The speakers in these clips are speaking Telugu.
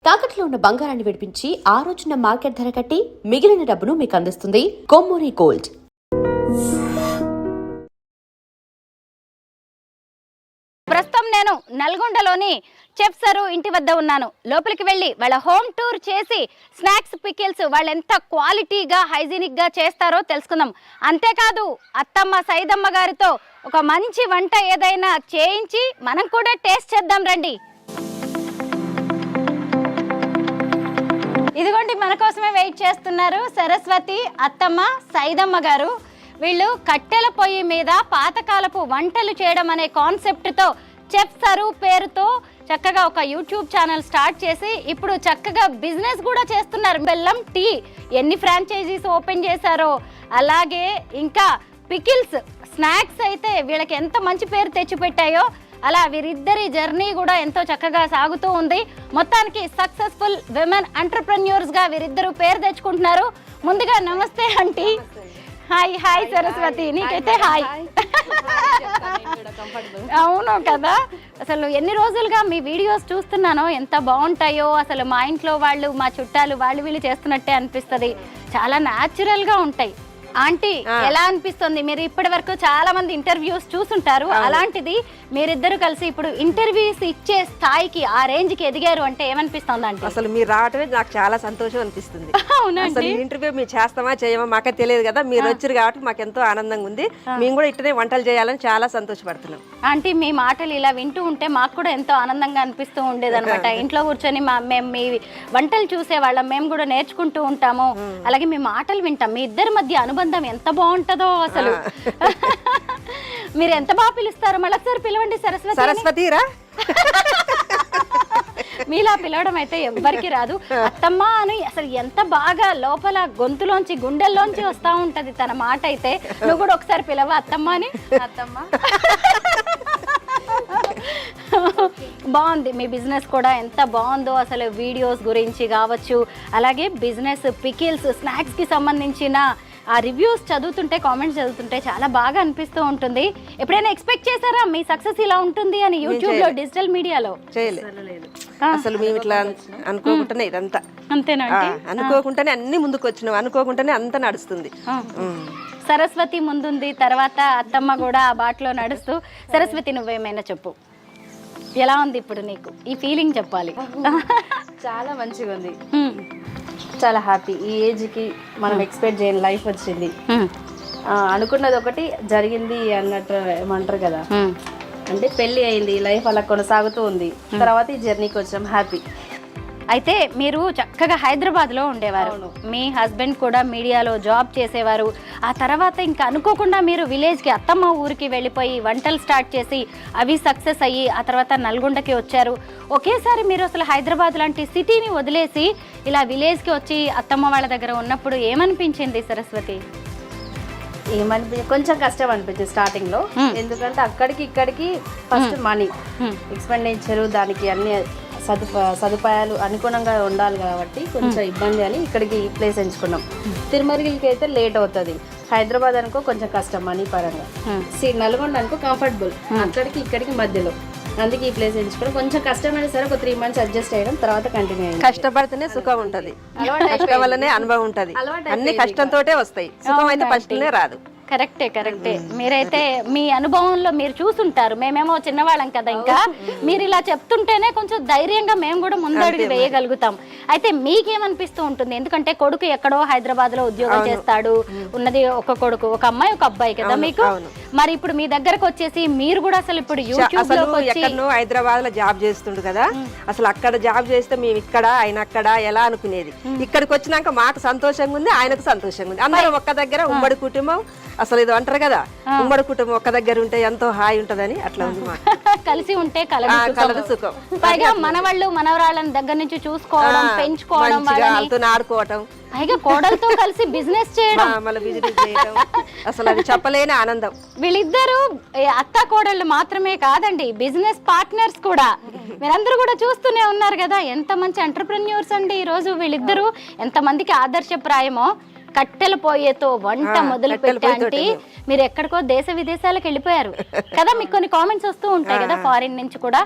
తాకట్లో ఉన్న బంగారాన్ని విడిపించి ఆ రోజున మార్కెట్ ధర కట్టి మిగిలిన డబ్బును మీకు అందిస్తుంది కొమ్మూరి గోల్డ్. ప్రస్తుతం నేను నల్గొండలోని చెఫ్ సరు ఇంటి వద్ద ఉన్నాను. లోపలికి వెళ్ళి వాళ్ళ హోమ్ టూర్ చేసి స్నాక్స్ పికిల్స్ వాళ్ళు ఎంత క్వాలిటీగా హైజీనిక్ గా చేస్తారో తెలుసుకుందాం. అంతేకాదు అత్తమ్మ సైదమ్మ గారితో ఒక మంచి వంట ఏదైనా చేయించి మనం కూడా టేస్ట్ చేద్దాం రండి. ఇదిగోండి మన కోసమే వెయిట్ చేస్తున్నారు సరస్వతి అత్తమ్మ సైదమ్మ గారు. వీళ్ళు కట్టెల పొయ్యి మీద పాతకాలపు వంటలు చేయడం అనే కాన్సెప్ట్తో చెఫ్ సరు పేరుతో చక్కగా ఒక యూట్యూబ్ ఛానల్ స్టార్ట్ చేసి ఇప్పుడు చక్కగా బిజినెస్ కూడా చేస్తున్నారు. బెల్లం టీ ఎన్ని ఫ్రాంచైజీస్ ఓపెన్ చేశారో, అలాగే ఇంకా పికిల్స్ స్నాక్స్ అయితే వీళ్ళకి ఎంత మంచి పేరు తెచ్చిపెట్టాయో అలా వీరిద్దరి జర్నీ కూడా ఎంతో చక్కగా సాగుతూ ఉంది. మొత్తానికి సక్సెస్ఫుల్ విమెన్ ఎంటర్‌ప్రెన్యూర్స్ గా వీరిద్దరు పేరు తెచ్చుకుంటున్నారు. ముందుగా నమస్తే ఆంటీ. హాయ్ హాయ్ సరస్వతి, నీకైతే హాయ్. అవును కదా, అసలు ఎన్ని రోజులుగా మీ వీడియోస్ చూస్తున్నానో ఎంత బాగుంటాయో. అసలు మా ఇంట్లో వాళ్ళు మా చుట్టాలు వాళ్ళు వీళ్ళు చేస్తున్నట్టే అనిపిస్తుంది. చాలా న్యాచురల్ గా ఉంటాయి. ఆంటీ ఎలా అనిపిస్తుంది? మీరు ఇప్పటి వరకు చాలా మంది ఇంటర్వ్యూస్ చూసుంటారు, అలాంటిది మీరిద్దరు కలిసి ఇప్పుడు ఇంటర్వ్యూస్ ఇచ్చే స్థాయికి ఆ రేంజ్ కి ఎదిగారు అంటే ఏమనిపిస్తుంది అంటే? అసలు మీరు రావటమే నాకు చాలా సంతోషం అనిపిస్తుంది. అసలు ఇంటర్వ్యూ మీరు చేస్తామా చేయమా మాకే తెలియదు కదా, మీరు వచ్చారు కాబట్టి మాకు ఎంతో ఆనందంగా ఉంది. మేము కూడా ఇట్టనే వంటలు చేయాలని చాలా సంతోషపడుతున్నాం. ఆంటీ మీ మాటలు ఇలా వింటూ ఉంటే మాకు కూడా ఎంతో ఆనందంగా అనిపిస్తూ ఉండేది అనమాట. ఇంట్లో కూర్చొని మేము మీ వంటలు చూసేవాళ్ళం, మేము కూడా నేర్చుకుంటూ ఉంటాము, అలాగే మీ మాటలు వింటాం. మీ ఇద్దరి మధ్య అనుబంధం ఎంత బాగుంటుందో అసలు. మీరు ఎంత బాగా పిలుస్తారు, మళ్ళీ ఒకసారి పిలవండి సరస్వతి. సరస్వతిరా మీలా పిలవడం అయితే ఎవ్వరికి రాదు. అత్తమ్మ అని అసలు ఎంత బాగా లోపల గొంతులోంచి గుండెల్లోంచి వస్తా ఉంటది తన మాట అయితే. నువ్వు కూడా ఒకసారి పిలవ అత్తమ్మ అని. అత్తమ్మ బాగుంది, మీ బిజినెస్ కూడా ఎంత బాగుందో అసలు. వీడియోస్ గురించి కావచ్చు, అలాగే బిజినెస్ పికిల్స్ స్నాక్స్ కి సంబంధించిన ఆ రివ్యూస్ చదువుతుంటే, కామెంట్స్ చదువుతుంటే చాలా బాగా అనిపిస్తూ ఉంటుంది. ఎప్పుడైనా ఎక్స్పెక్ట్ చేశారా మీ సక్సెస్ ఇలా ఉంటుంది అని యూట్యూబ్ లో, డిజిటల్ మీడియాలో? చేయలేదు అసలు. మేము ఇట్లా అనుకోకుండానే ఇదంతా. అంతేనా? అనుకోకుండానే అన్ని ముందుకు వచ్చినాం, అనుకోకుండానే అంతా నడుస్తుంది. సరస్వతి ముందుంది, తర్వాత అత్తమ్మ కూడా ఆ బాటలో నడుస్తూ. సరస్వతి నువ్వేమైనా చెప్పు, ఎలా ఉంది ఇప్పుడు నీకు ఈ ఫీలింగ్ చెప్పాలి. చాలా మంచిగా ఉంది, చాలా హ్యాపీ. ఈ ఏజ్కి మనం ఎక్స్పెక్ట్ చేయని లైఫ్ వచ్చింది. అనుకున్నది ఒకటి జరిగింది అన్నట్టు ఏమంటారు కదా, అంటే పెళ్ళి అయింది, లైఫ్ అలా కొనసాగుతూ ఉంది. తర్వాత ఈ జర్నీకి వచ్చాం, హ్యాపీ. అయితే మీరు చక్కగా హైదరాబాద్లో ఉండేవారు, మీ హస్బెండ్ కూడా మీడియాలో జాబ్ చేసేవారు. ఆ తర్వాత ఇంకా అనుకోకుండా మీరు విలేజ్కి, అత్తమ్మ ఊరికి వెళ్ళిపోయి వంటలు స్టార్ట్ చేసి అవి సక్సెస్ అయ్యి ఆ తర్వాత నల్గొండకి వచ్చారు. ఒకేసారి మీరు అసలు హైదరాబాద్ లాంటి సిటీని వదిలేసి ఇలా విలేజ్కి వచ్చి అత్తమ్మ వాళ్ళ దగ్గర ఉన్నప్పుడు ఏమనిపించింది సరస్వతి? కొంచెం కష్టం అనిపించింది స్టార్టింగ్ లో, ఎందుకంటే అక్కడికి ఇక్కడికి ఫస్ట్ మనీ ఎక్స్పెండిచర్, దానికి అన్ని సదుపాయాలు అనుగుణంగా ఉండాలి కాబట్టి కొంచెం ఇబ్బంది అని ఇక్కడికి ఈ ప్లేస్ ఎంచుకున్నాం. తిరుమలగిరికి అయితే లేట్ అవుతుంది, హైదరాబాద్ అనుకో కొంచెం కష్టం మనీ పరంగా, నల్గొండ అనుకో కంఫర్టబుల్, అక్కడికి ఇక్కడికి మధ్యలో. అందుకే ఈ ప్లేస్ ఎంచుకున్నాం. కొంచెం కష్టమైనా సరే ఒక 3 months అడ్జస్ట్ అయ్యడం, తర్వాత కంటిన్యూ అయ్యింది. కష్టపడితేనే సుఖం ఉంటది, కష్టం వల్లనే అనుభవం ఉంటది. అన్ని కష్టంతోటే వస్తాయి, సుఖం అయితే ఫస్ట్నే రాదు. కరెక్టే. మీరైతే మీ అనుభవంలో మీరు చూసుంటారు, మేమేమో చిన్నవాళ్ళం కదా. ఇంకా మీరు ఇలా చెప్తుంటేనే కొంచెం ధైర్యంగా మేము కూడా ముందడుగు వేయగలుగుతాం. అయితే మీకేమనిపిస్తూ ఉంటుంది? ఎందుకంటే కొడుకు ఎక్కడో హైదరాబాద్ లో ఉద్యోగం చేస్తాడు, ఉన్నది ఒక కొడుకు, ఒక అమ్మాయి ఒక అబ్బాయి కదా మీకు. మరి ఇప్పుడు మీ దగ్గరకు వచ్చేసి మీరు కూడా అసలు ఇప్పుడు యూట్యూబ్ లో ఎక్కడో హైదరాబాద్ లో జాబ్ చేస్తుండు కదా, అసలు అక్కడ జాబ్ చేస్తే మేము ఇక్కడ ఆయన అక్కడ ఎలా అనుకునేది. ఇక్కడికి వచ్చినాక మాకు సంతోషంగా ఉంది, ఆయనకు సంతోషంగా ఉంది. అందరం ఒక్క దగ్గర ఉమ్మడి కుటుంబం. అసలు ఇది అంటారు కదా, ఉమ్మడి కుటుంబం ఒక్క దగ్గర ఉంటే ఎంతో హాయి ఉంటదని, అట్లా ఉంది మాకు. కలిసి ఉంటే కలదు సుఖం. పైగా మనవాళ్ళు మనవరాళ్ళని దగ్గర నుంచి చూసుకోవడం, పెంచుకోవడం, ఆడుకోవటం, పైగా కోడలతో కలిసి బిజినెస్ చేయడం, అసలు అది చెప్పలేని ఆనందం. వీళ్ళిద్దరు అత్త కోడళ్ళు మాత్రమే కాదండి, బిజినెస్ పార్ట్నర్స్ కూడా. మీరందరూ కూడా చూస్తూనే ఉన్నారు కదా, ఎంత మంచి ఎంటర్‌ప్రెన్యూర్స్ అండి ఈ రోజు వీళ్ళిద్దరు. ఎంత మందికి ఆదర్శప్రాయమో. కట్టెల పొయ్యితో వంట మొదలు పెట్టి అంటే మీరు ఎక్కడికో దేశ విదేశాలకు వెళ్ళిపోయారు కదా. మీకు కొన్ని కామెంట్స్ వస్తూ ఉంటాయి కదా ఫారిన్ నుంచి కూడా,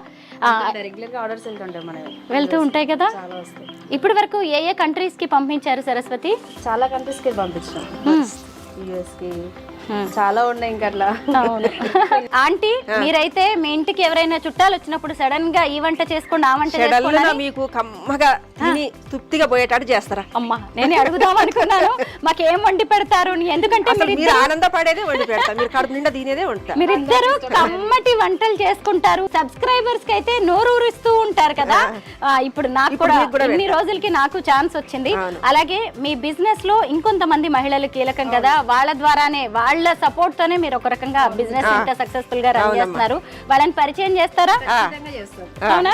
రెగ్యులర్ గా ఆర్డర్స్ వెళ్తుంటాయి మనకి, వెళ్తూ ఉంటాయి కదా. చాలా వస్తాయి. ఇప్పటి వరకు ఏ ఏ కంట్రీస్ కి పంపించారు సరస్వతి? చాలా కంట్రీస్ కి పంపించాం, యుఎస్ కి చాలా ఉన్నాయి ఇంకా అట్లా. అవును. ఆంటీ మీరైతే మీ ఇంటికి ఎవరైనా చుట్టాలు వచ్చినప్పుడు సడన్ గా ఈ వంట చేసుకోండి ఆ వంట చేసుకోండి అని మీకు కమ్మగా తిని తృప్తిగా పోయేటట్టు చేస్తారా? అమ్మా నేనే అడుగుదాం అనుకున్నాను మాకేం వండి పెడతారు అని. ఎందుకంటే మీరు ఆనందపడేదే వండి పెడతారు, మీరు కడుపు నిండా తినేదే ఉంటారు. మీరిద్దరు కమ్మటి వంటలు చేసుకుంటారు, సబ్స్క్రైబర్స్ కి అయితే నోరూరిస్తూ ఉంటారు కదా. ఇప్పుడు నాకు కూడా ఇన్ని రోజులకి నాకు ఛాన్స్ వచ్చింది. అలాగే మీ బిజినెస్ లో ఇంకొంతమంది మహిళలు కీలకం కదా, వాళ్ళ ద్వారానే వాళ్ళ సపోర్ట్ తోనే మీరు ఒక రకంగా బిజినెస్ ఇంత సక్సెస్ఫుల్ గా రన్ చేస్తున్నారు. వాళ్ళని పరిచయం చేస్తారా? అవునా?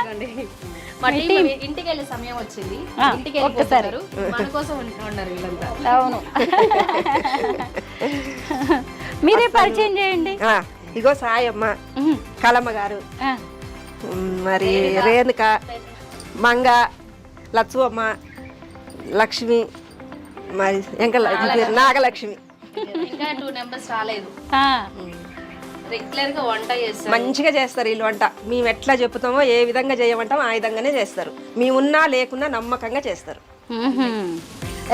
ఇంటికి వెళ్ళే సమయం వచ్చింది, ఇంటికి వెళ్ళిపోతారు, మన కోసం ఉన్నారు వీళ్ళంతా. అవును. మీరే పరిచయం చేయండి. ఇగో సాయమ్మ, కలమ్మ గారు, మరి రేణుక, మంగ, లచ్చువమ్మ, లక్ష్మి, మరి ఇంకా నాగలక్ష్మి. ఇంకా 2 నెంబర్స్ రాలేదు. రెగ్యులర్ గా వంట చేస్తారు, మంచిగా చేస్తారు వీళ్ళు వంట. మేము ఎట్లా చెప్తామో ఏ విధంగా చేయమంటామో ఆ విధంగానే చేస్తారు. మేము ఉన్నా లేకున్నా నమ్మకంగా చేస్తారు.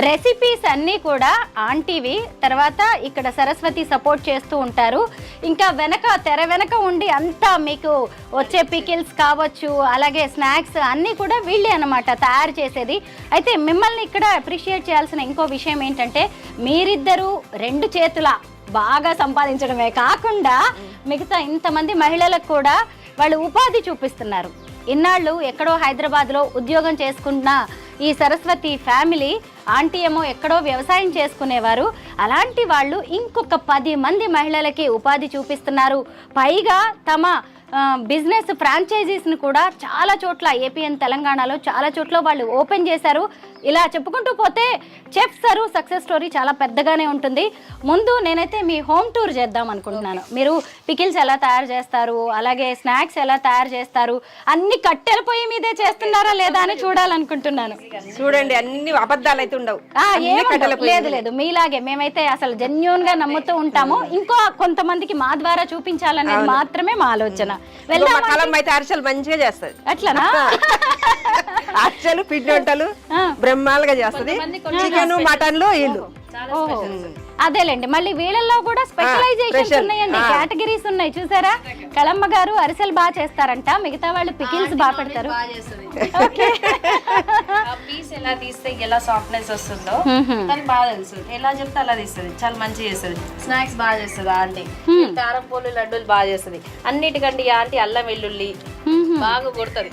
రెసిపీస్ అన్నీ కూడా ఆంటీవి. తర్వాత ఇక్కడ సరస్వతి సపోర్ట్ చేస్తూ ఉంటారు. ఇంకా తెర వెనక ఉండి అంతా మీకు వచ్చే పికిల్స్ కావచ్చు, అలాగే స్నాక్స్ అన్నీ కూడా వీళ్ళే అన్నమాట తయారు చేసేది. అయితే మిమ్మల్ని ఇక్కడ అప్రిషియేట్ చేయాల్సిన ఇంకో విషయం ఏంటంటే మీరిద్దరూ 2 చేతుల బాగా సంపాదించడమే కాకుండా మిగతా ఇంతమంది మహిళలకు కూడా వాళ్ళు ఉపాధి చూపిస్తున్నారు. ఇన్నాళ్ళు ఎక్కడో హైదరాబాద్లో ఉద్యోగం చేసుకున్న ఈ సరస్వతి ఫ్యామిలీ, ఆంటీ ఏమో ఎక్కడో వ్యవసాయం చేసుకునేవారు, అలాంటి వాళ్ళు ఇంకొక 10 మంది మహిళలకి ఉపాధి చూపిస్తున్నారు. పైగా తమ బిజినెస్ ఫ్రాంచైజీస్ని కూడా చాలా చోట్ల ఏపీ అండ్ తెలంగాణలో చాలా చోట్ల వాళ్ళు ఓపెన్ చేశారు. ఇలా చెప్పుకుంటూ పోతే చెఫ్ సరు సక్సెస్ స్టోరీ చాలా పెద్దగానే ఉంటుంది. ముందు నేనైతే మీ హోమ్ టూర్ చేద్దాం అనుకుంటున్నాను. మీరు పికిల్స్ ఎలా తయారు చేస్తారు, అలాగే స్నాక్స్ ఎలా తయారు చేస్తారు, అన్ని కట్టెల పొయ్యి మీదే చేస్తున్నారా లేదా అని చూడాలనుకుంటున్నాను. చూడండి, అన్ని అబద్ధాలు అయితే ఉండవు. లేదు లేదు, మీలాగే మేమైతే అసలు జెన్యూన్ గా నమ్ముతూ ఉంటాము. ఇంకో కొంతమందికి మా ద్వారా చూపించాలనేది మాత్రమే మా ఆలోచన. కలం అయితే అరిసెలు మంచిగా చేస్తుంది. అట్లనా? అరిసెలు, పిండి వంటలు బ్రహ్మాలుగా చేస్తుంది. చికెన్, మటన్లు వీళ్ళు. అదేలేండి, మళ్ళీ వీళ్ళల్లో కూడా స్పెషలైజేషన్స్ ఉన్నాయండి, కేటగిరీస్ ఉన్నాయి. చూసారా, కళమ్మ గారు అరిసెలు బాగా చేస్తారంట, మిగతా వాళ్ళు పికిల్స్ బాగా పెడతారు. పీస్ ఎలా తీస్తే ఎలా సాఫ్ట్నెస్ వస్తుందో తనకి బాగా తెలుసు, ఎలా చెప్తే అలా తీస్తుంది. చాలా మంచిగా చేస్తుంది. స్నాక్స్ బాగా చేస్తుంది ఆంటీ. కారం పూలు, లడ్డూలు బాగా చేస్తుంది. అన్నిటికంటే ఆంటీ అల్లం వెల్లుల్లి బాగా కొడుతుంది.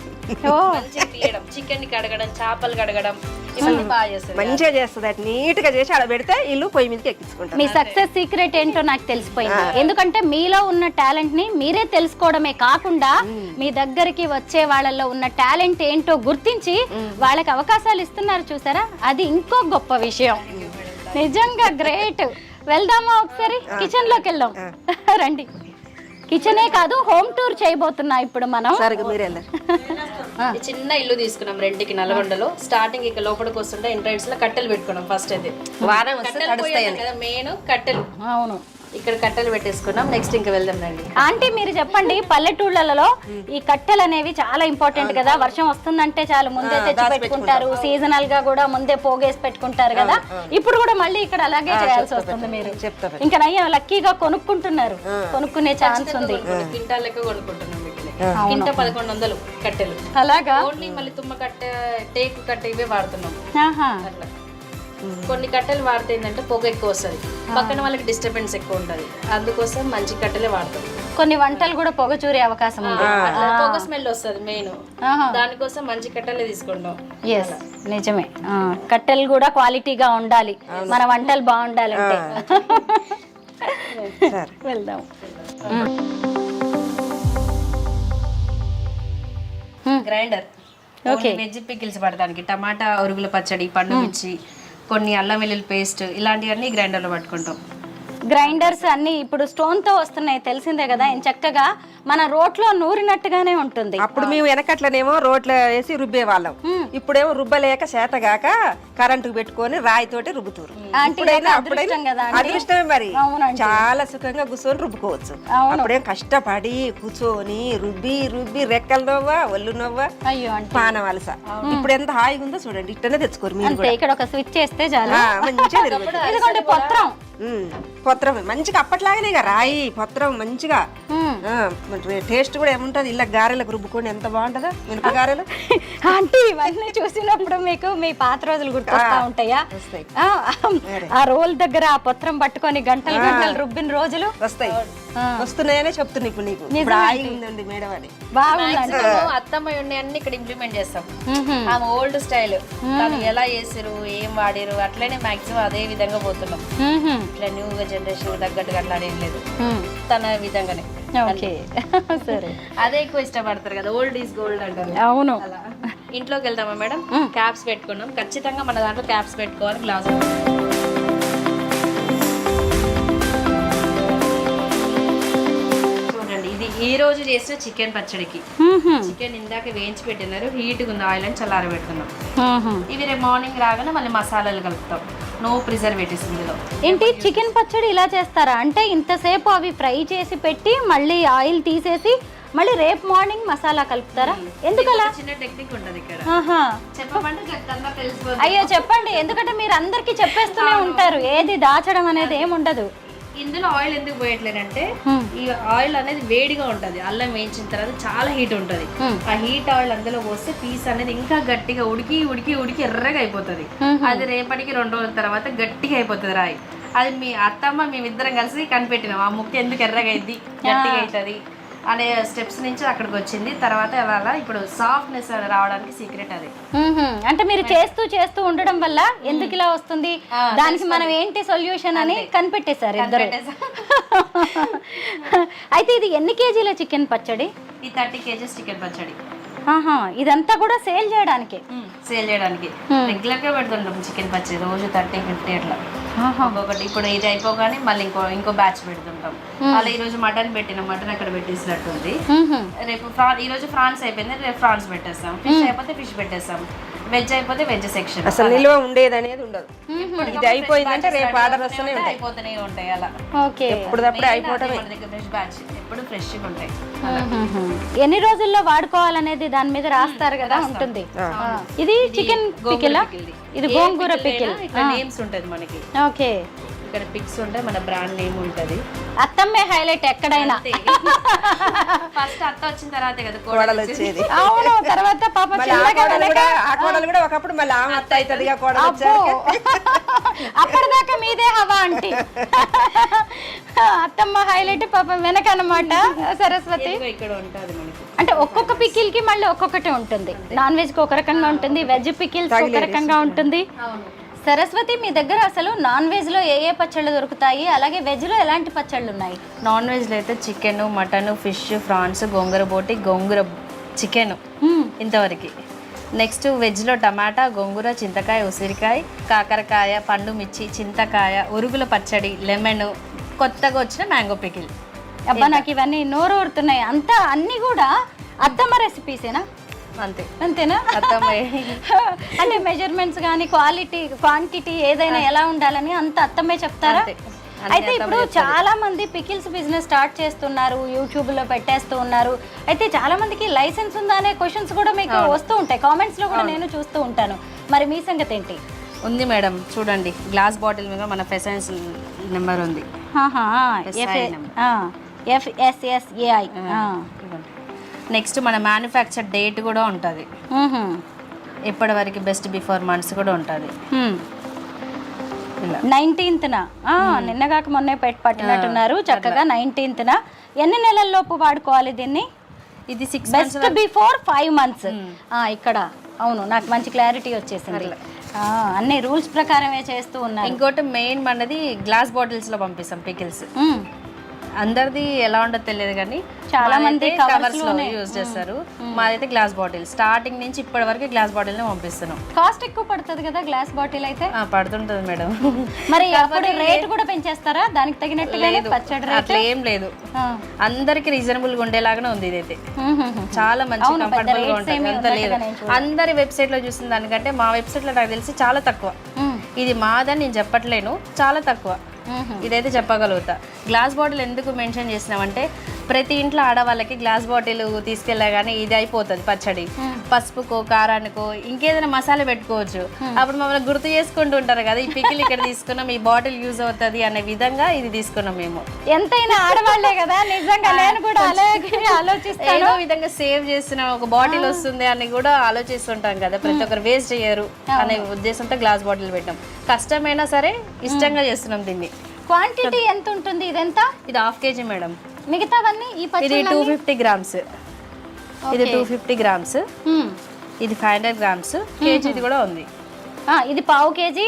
మంచిగా తీయడం, చికెన్ కడగడం, చేపలు కడగడం ఇవన్నీ బాగా చేస్తుంది. మంచిగా చేస్తుంది. నీట్ గా చేసి అలా పెడితే ఇల్లు పొయ్యి మీదకి ఎక్కించుకుంటారు. మీ సక్సెస్ సీక్రెట్ ఏంటో నాకు తెలిసిపోయింది. ఎందుకంటే మీలో ఉన్న టాలెంట్ ని మీరే తెలుసుకోవడమే కాకుండా మీ దగ్గరికి వచ్చే వాళ్ళల్లో ఉన్న టాలెంట్ ఏంటో గుర్తించి వాళ్ళకి అవకాశాలు ఇస్తున్నారు. చూసారా, అది ఇంకో గొప్ప విషయం. నిజంగా గ్రేట్. వెళ్దామా ఒకసారి కిచెన్ లోకి వెళ్దాం రండి. కిచెనే కాదు, హోమ్ టూర్ చేయబోతున్నా ఇప్పుడు మనం. చిన్న ఇల్లు తీసుకున్నాం రెంట్కి నల్గొండలో. స్టార్టింగ్ ఇక్కడ లోపలికి వస్తుంటే ఎంట్రన్స్ లో కట్టెలు పెట్టుకున్నాం. ఫస్ట్ అయితే వారం మెయిన్ కట్టెలు. అవును, ఇక్కడ కట్టెలు పెట్టేసుకున్నాం. నెక్స్ట్ ఇంకా వెళ్దాం రండి. ఆంటీ మీరు చెప్పండి, పల్లెటూళ్ళలో ఈ కట్టెలు అనేవి చాలా ఇంపార్టెంట్ కదా. వర్షం వస్తుందంటే చాలా ముందే తెచ్చి పెట్టుకుంటారు, సీజనల్ గా కూడా ముందే పోగేసి పెట్టుకుంటారు కదా. ఇప్పుడు కూడా మళ్ళీ ఇక్కడ అలాగే చేయాల్సి వస్తుంది. మీరు ఇంకా నయ్య లక్కీగా కొనుక్కుంటున్నారు, కొనుక్కునే ఛాన్స్ ఉంది. క్వింటాల్ లెక్క కొనుక్కుంటున్నాం. కింట 1100 కట్టెలు. అలాగా ఓన్లీ మళ్ళీ తుమ్మ కట్టె, టేకు కట్టె ఇవే వాడుతున్నాం. అట్లా కొన్ని కట్టెలు వాడితే ఏంటంటే పొగ ఎక్కువ వస్తుంది, పక్కన వాళ్ళకి డిస్టర్బెన్స్ ఎక్కువ ఉంటుంది. అందుకోసం మంచి కట్టెలే వాడతాం. కొన్ని వంటలు కూడా పొగ చూరే అవకాశం ఉంది, పొగ స్మెల్ వస్తుంది మెయిన్. దానికోసం మంచి కట్టెలే తీసుకుంటాం. ఎస్, నిజమే. కట్టెలు కూడా క్వాలిటీగా ఉండాలి, మన వంటలు బాగుండాలంటే. వెళ్దాం. గ్రైండర్ వెజ్ పికిల్స్ పడడానికి, టమాటా ఉరుగుల పచ్చడి, పండు మిర్చి, కొన్ని అల్లం వెల్లుల్లి పేస్ట్, ఇలాంటివన్నీ గ్రైండర్లో పట్టుకుంటాం. గ్రైండర్స్ అన్ని ఇప్పుడు స్టోన్ తో వస్తున్నాయి తెలిసిందే కదా, చక్కగా మన రోట్లో నూరినట్టుగానే ఉంటుంది. అప్పుడు మేము వెనకట్లనేమో రోడ్లో వేసి రుబ్బే వాళ్ళం, ఇప్పుడేమో రుబ్బలేక చేతగాక కరెంటు పెట్టుకొని రాయితోటి రుబ్బుతారు. అదృష్టం కదా ఆంటీ. అదృష్టమే మరి, అవునండి. చాలా సుఖంగా కూర్చొని రుబ్బుకోవచ్చు. అప్పుడేం కష్టపడి కూర్చొని రుబ్బి రుబ్బి రెక్కలు నవ్వా ఒళ్ళు నవ్వా అయ్యో అంటే పానం వలస. ఇప్పుడు ఎంత హాయిగా ఉందో చూడండి, ఇట్టనే తెచ్చుకోరు మీరు అంతే. ఇక్కడ ఒక స్విచ్ చేస్తే చాలు, మంచిగా తిరుగుతుంది. ఇదిగోండి పత్రం. పొత్రం మంచిగా అప్పట్లాగానే ఇక రాయి పొత్రం మంచిగా టేస్ట్ కూడా ఏముంటది, ఇలా గారెలకు రుబ్బుకొని ఎంత బాగుంటదా మినప గారెలు. ఆంటీ ఇవన్నీ చూసినప్పుడు మీకు మీ పాత రోజులు గుర్తొస్తా ఉంటాయా? ఆ రోల్ దగ్గర ఆ పత్రం పట్టుకొని గంటలు గంటలు రుబ్బిన రోజులు వస్తాయి. వస్తున్నాయనే చెప్తున్నా ఇప్పుడు నీకు. ఇప్పుడు హాయిగా ఉందండి మేడం అని. బాగుందండి. అత్తమ్మ అన్ని ఇక్కడ ఇంప్లిమెంట్ చేస్తాం. ఆమె ఓల్డ్ స్టైల్, తను ఎలా చేసారు ఏం వాడారు అట్లనే మాక్సిమం అదే విధంగా పోతున్నాం. ఇట్లా న్యూగా జనరేషన్ తగ్గట్టుగా అట్లా ఏం లేదు, తన విధంగానే. ఓకే సరే, అదే ఎక్కువ ఇష్టపడతారు కదా, ఓల్డ్ ఈజ్ గోల్డ్ అంటారు. అవును. ఇంట్లోకి వెళ్తామా మేడం? క్యాప్స్ పెట్టుకున్నాం, ఖచ్చితంగా మన దాంట్లో క్యాప్స్ పెట్టుకోవాలి. గ్లాస్ చూడండి, ఇది ఈ రోజు చేసిన చికెన్ పచ్చడికి. చికెన్ ఇందాక వేయించి పెట్టినారు, హీట్గా ఉంది ఆయిల్ అని చల్లారబెడుతున్నాం. ఇవి రేపు మార్నింగ్ రాగానే మళ్ళీ మసాలాలు కలుపుతాం, నో ప్రిజర్వేటివ్స్ ఇందులో. ఏంటి చికెన్ పచ్చడి ఇలా చేస్తారా? అంటే ఇంతసేపు అవి ఫ్రై చేసి పెట్టి మళ్ళీ ఆయిల్ తీసేసి మళ్ళీ రేపు మార్నింగ్ మసాలా కలుపుతారా? ఎందుకలా? చిన్న టెక్నిక్ ఉంటుంది ఇక్కడ, ఆహా. చెప్పమంటే చెప్తాను తెలిసిపోతుంది. అయ్యో చెప్పండి, ఎందుకంటే మీరు అందరికి చెప్పేస్తూనే ఉంటారు, ఏది దాచడం అనేది ఏమి ఉండదు. ఇందులో ఆయిల్ ఎందుకు పోయట్లేదంటే ఈ ఆయిల్ అనేది వేడిగా ఉంటది, అల్లం వేయించిన తర్వాత చాలా హీట్ ఉంటది. ఆ హీట్ ఆయిల్ అందులో పోస్తే పీస్ అనేది ఇంకా గట్టిగా ఉడికి ఉడికి ఉడికి ఎర్రగా అయిపోతుంది. అది రేపటికి 2 రోజుల తర్వాత గట్టిగా అయిపోతుంది రాయి. అది మీ అత్తమ్మ మేమిద్దరం కలిసి కనిపెట్టినాం, ఆ ముక్క ఎందుకు ఎర్రగా అయింది గట్టిగా అవుతుంది అనే స్టెప్స్ నుంచి అక్కడికి వచ్చింది. తర్వాత అలా ఇప్పుడు సాఫ్ట్నెస్ రావడానికి సీక్రెట్ అది. అంటే మీరు చేస్తూ ఉండడం వల్ల ఎందుకు ఇలా వస్తుంది, దానికి మనం ఏంటి సొల్యూషన్ అని కనిపెట్టేశారు ఇద్దరు. అయితే ఇది ఎన్ని కేజీల చికెన్ పచ్చడి? ఈ 30 kgs చికెన్ పచ్చడి. ఇదంతా కూడా సేల్ చేయడానికి రెగ్యులర్ గా పెడుతుంటాం చికెన్ పచ్చడి, రోజు 30-50 అట్లా ఒక్కొక్కటి. ఇప్పుడు ఇది అయిపోగానే మళ్ళీ ఇంకో బ్యాచ్ పెడుతుంటాం. అలా ఈ రోజు మటన్ పెట్టిన మటన్ అక్కడ పెట్టేసినట్టుంది. రేపు ఈ రోజు ఫ్రాన్స్ అయిపోయింది, రేపు ఫ్రాన్స్ పెట్టేస్తాం. ఫిష్ అయిపోతే ఫిష్ పెట్టేస్తాం, వెజ్ అయిపోతే వెజ్ సెక్షన్. అసలు నిల్వ ఉండేది అనేది ఉండదు. ఇది అయిపోయిందంటే రేపు ఆర్డర్ వస్తూనే అయిపోతూనే ఉంటాయి అలా. ఓకే, ఎప్పుడప్పుడు అయిపోవటమే. మన దగ్గర ఫ్రెష్ బ్యాచ్ ఎప్పుడు ఫ్రెష్ గా ఉంటాయి. ఎన్ని రోజుల్లో వాడుకోవాలనేది దాని మీద రాస్తారు కదా, ఉంటుంది. ఇది చికెన్ పికిల్, ఇది గోంగూర పికిల్. ఇక్కడ నేమ్స్ ఉంటది మనకి. ఓకే, ఇక్కడ పిక్స్ ఉంటాయి, మన బ్రాండ్ నేమ్ ఉంటది. అత్తమ్మే హైలైట్ ఎక్కడైనా. ఫస్ట్ అత్త వచ్చిన తర్వాతే కదా కోడలు వచ్చేది. అవును, తర్వాత పాప ఆ కోడలు కూడా ఒకప్పుడు మళ్ళీ ఆమె అత్త అవుతుంది కోడలు వచ్చారు. అప్పటిదాకా మీదే హవా ఆంటీ. అత్తమ్మ హైలైట్ పాపం వెనక అన్నమాట సరస్వతి. ఇక్కడ ఉంటది మనకి. అంటే ఒక్కొక్క పికిల్ కి మళ్ళీ ఒక్కొక్కటి ఉంటుంది. నాన్ వెజ్ కి ఒక రకంగా ఉంటుంది, వెజ్ పికిల్స్ ఒక రకంగా ఉంటుంది. సరస్వతి, మీ దగ్గర అసలు నాన్ వెజ్ లో ఏ పచ్చళ్ళు దొరుకుతాయి, అలాగే వెజ్ లో ఎలాంటి పచ్చళ్ళు ఉన్నాయి? నాన్ వెజ్ లో అయితే చికెన్, మటన్, ఫిష్, ప్రాన్స్, గోంగూర బోటి, గోంగూర చికెన్ ఇంతవరకు. నెక్స్ట్ వెజ్లో టమాటా, గోంగూర, చింతకాయ, ఉసిరికాయ, కాకరకాయ, పండు మిర్చి, చింతకాయ, ఉరుగుల పచ్చడి, లెమన్, కొత్తగా వచ్చిన మ్యాంగో పికిల్. అబ్బా నాకు ఇవన్నీ నోరు ఊరుతున్నాయి. అంతా అన్ని కూడా అత్తమ్మ రెసిపీసేనా? అంతేనా? అంటే మెజర్మెంట్స్ కానీ క్వాంటిటీ ఏదైనా ఎలా ఉండాలని అంత అత్తమ్మే చెప్తారా? అయితే ఇప్పుడు చాలా మంది పికిల్స్ బిజినెస్ స్టార్ట్ చేస్తున్నారు, యూట్యూబ్ లో పెట్టేస్తూ ఉన్నారు. అయితే చాలా మందికి లైసెన్స్ ఉందా అనే క్వశ్చన్స్ కూడా మీకు వస్తూ ఉంటాయి, కామెంట్స్ లో కూడా నేను చూస్తూ ఉంటాను. మరి మీ సంగతి ఏంటి? ఉంది మేడం, చూడండి గ్లాస్ బాటిల్ మీద మన ఫెసెన్స్ నెంబర్ ఉంది. FSSAI. నెక్స్ట్ మన మ్యానుఫ్యాక్చర్ డేట్ కూడా ఉంటుంది, ఇప్పటి వరకు బెస్ట్ బిఫోర్ మంత్స్ కూడా ఉంటుంది. 19th నిన్నగాక మొన్నే పట్టినట్టున్నారు చక్కగా. 19th ఎన్ని నెలల్లోపు వాడుకోవాలి దీన్ని? ఇది 6 బెస్ట్ బిఫోర్ 5 months. ఇక్కడ అవును, నాకు మంచి క్లారిటీ వచ్చేసింది. అన్ని రూల్స్ ప్రకారమే చేస్తూ ఉన్నారు. ఇంకోటి మెయిన్ మనది గ్లాస్ బాటిల్స్ లో పంపిస్తాం పికిల్స్. అందరిది ఎలా ఉండదు తెలియదు కానీ చాలా మంది కవర్స్ లో యూజ్ చేస్తారు. మాదైతే గ్లాస్ బాటిల్ స్టార్టింగ్ నుంచి ఇప్పటి వరకు గ్లాస్ బాటిల్ నే పంపిస్తున్నాం. కాస్ట్ ఎక్కువ పడుతుంది కదా గ్లాస్ బాటిల్ అయితే? పడుతుంటది మేడం. మరి అప్పుడు రేట్ కూడా పెంచేస్తారా దానికి తగినట్టుగా? పచ్చడి రేట్ అట్లా ఏం లేదు, అందరికి రీజనబుల్ గా ఉండేలాగానే ఉంది. ఇదైతే చాలా మంచి కంఫర్టబుల్ గా ఉంటుంది. అంత లేదు, అందరి వెబ్సైట్ లో చూసిన దానికంటే మా వెబ్సైట్ లో నాకు తెలిసి చాలా తక్కువ. ఇది మాదని నేను చెప్పట్లేను, చాలా తక్కువ. ఇదైతే చెప్పగలుగుతా. గ్లాస్ బాటిల్ ఎందుకు మెన్షన్ చేసినామంటే ప్రతి ఇంట్లో ఆడవాళ్ళకి గ్లాస్ బాటిల్ తీసుకెళ్ళగానే ఇది అయిపోతుంది పచ్చడి, పసుపుకో కారానికో ఇంకేదైనా మసాలా పెట్టుకోవచ్చు. అప్పుడు మమ్మల్ని గుర్తు చేసుకుంటూ ఉంటారు కదా, ఈ పికిల్ ఇక్కడ తీసుకున్నాం, ఈ బాటిల్ యూజ్ అవుతుంది అనే విధంగా ఇది తీసుకున్నాం మేము. ఎంతైనా ఆడవాళ్లే కదా, నిజంగా నేను కూడా అలాగే ఆలోచిస్తాను. ఏదో విధంగా సేవ్ చేస్తున్నాం, ఒక బాటిల్ వస్తుంది అని కూడా ఆలోచిస్తుంటాం కదా, ప్రతి ఒక్కరు వేస్ట్ చేయరు అనే ఉద్దేశంతో గ్లాస్ బాటిల్ పెట్టాం. కష్టమైనా సరే ఇష్టంగా చేస్తున్నాం దీన్ని. క్వాంటిటీ ఎంత ఉంటుంది? ఇదెంత? ఇది 1/2 kg మేడం. మిగతావన్నీ ఈ ఇది 250 గ్రామ్స్, ఇది 250 గ్రామ్స్, ఇది 500 గ్రామ్స్, కేజీది కూడా ఉంది. ఇది 1/2 kg,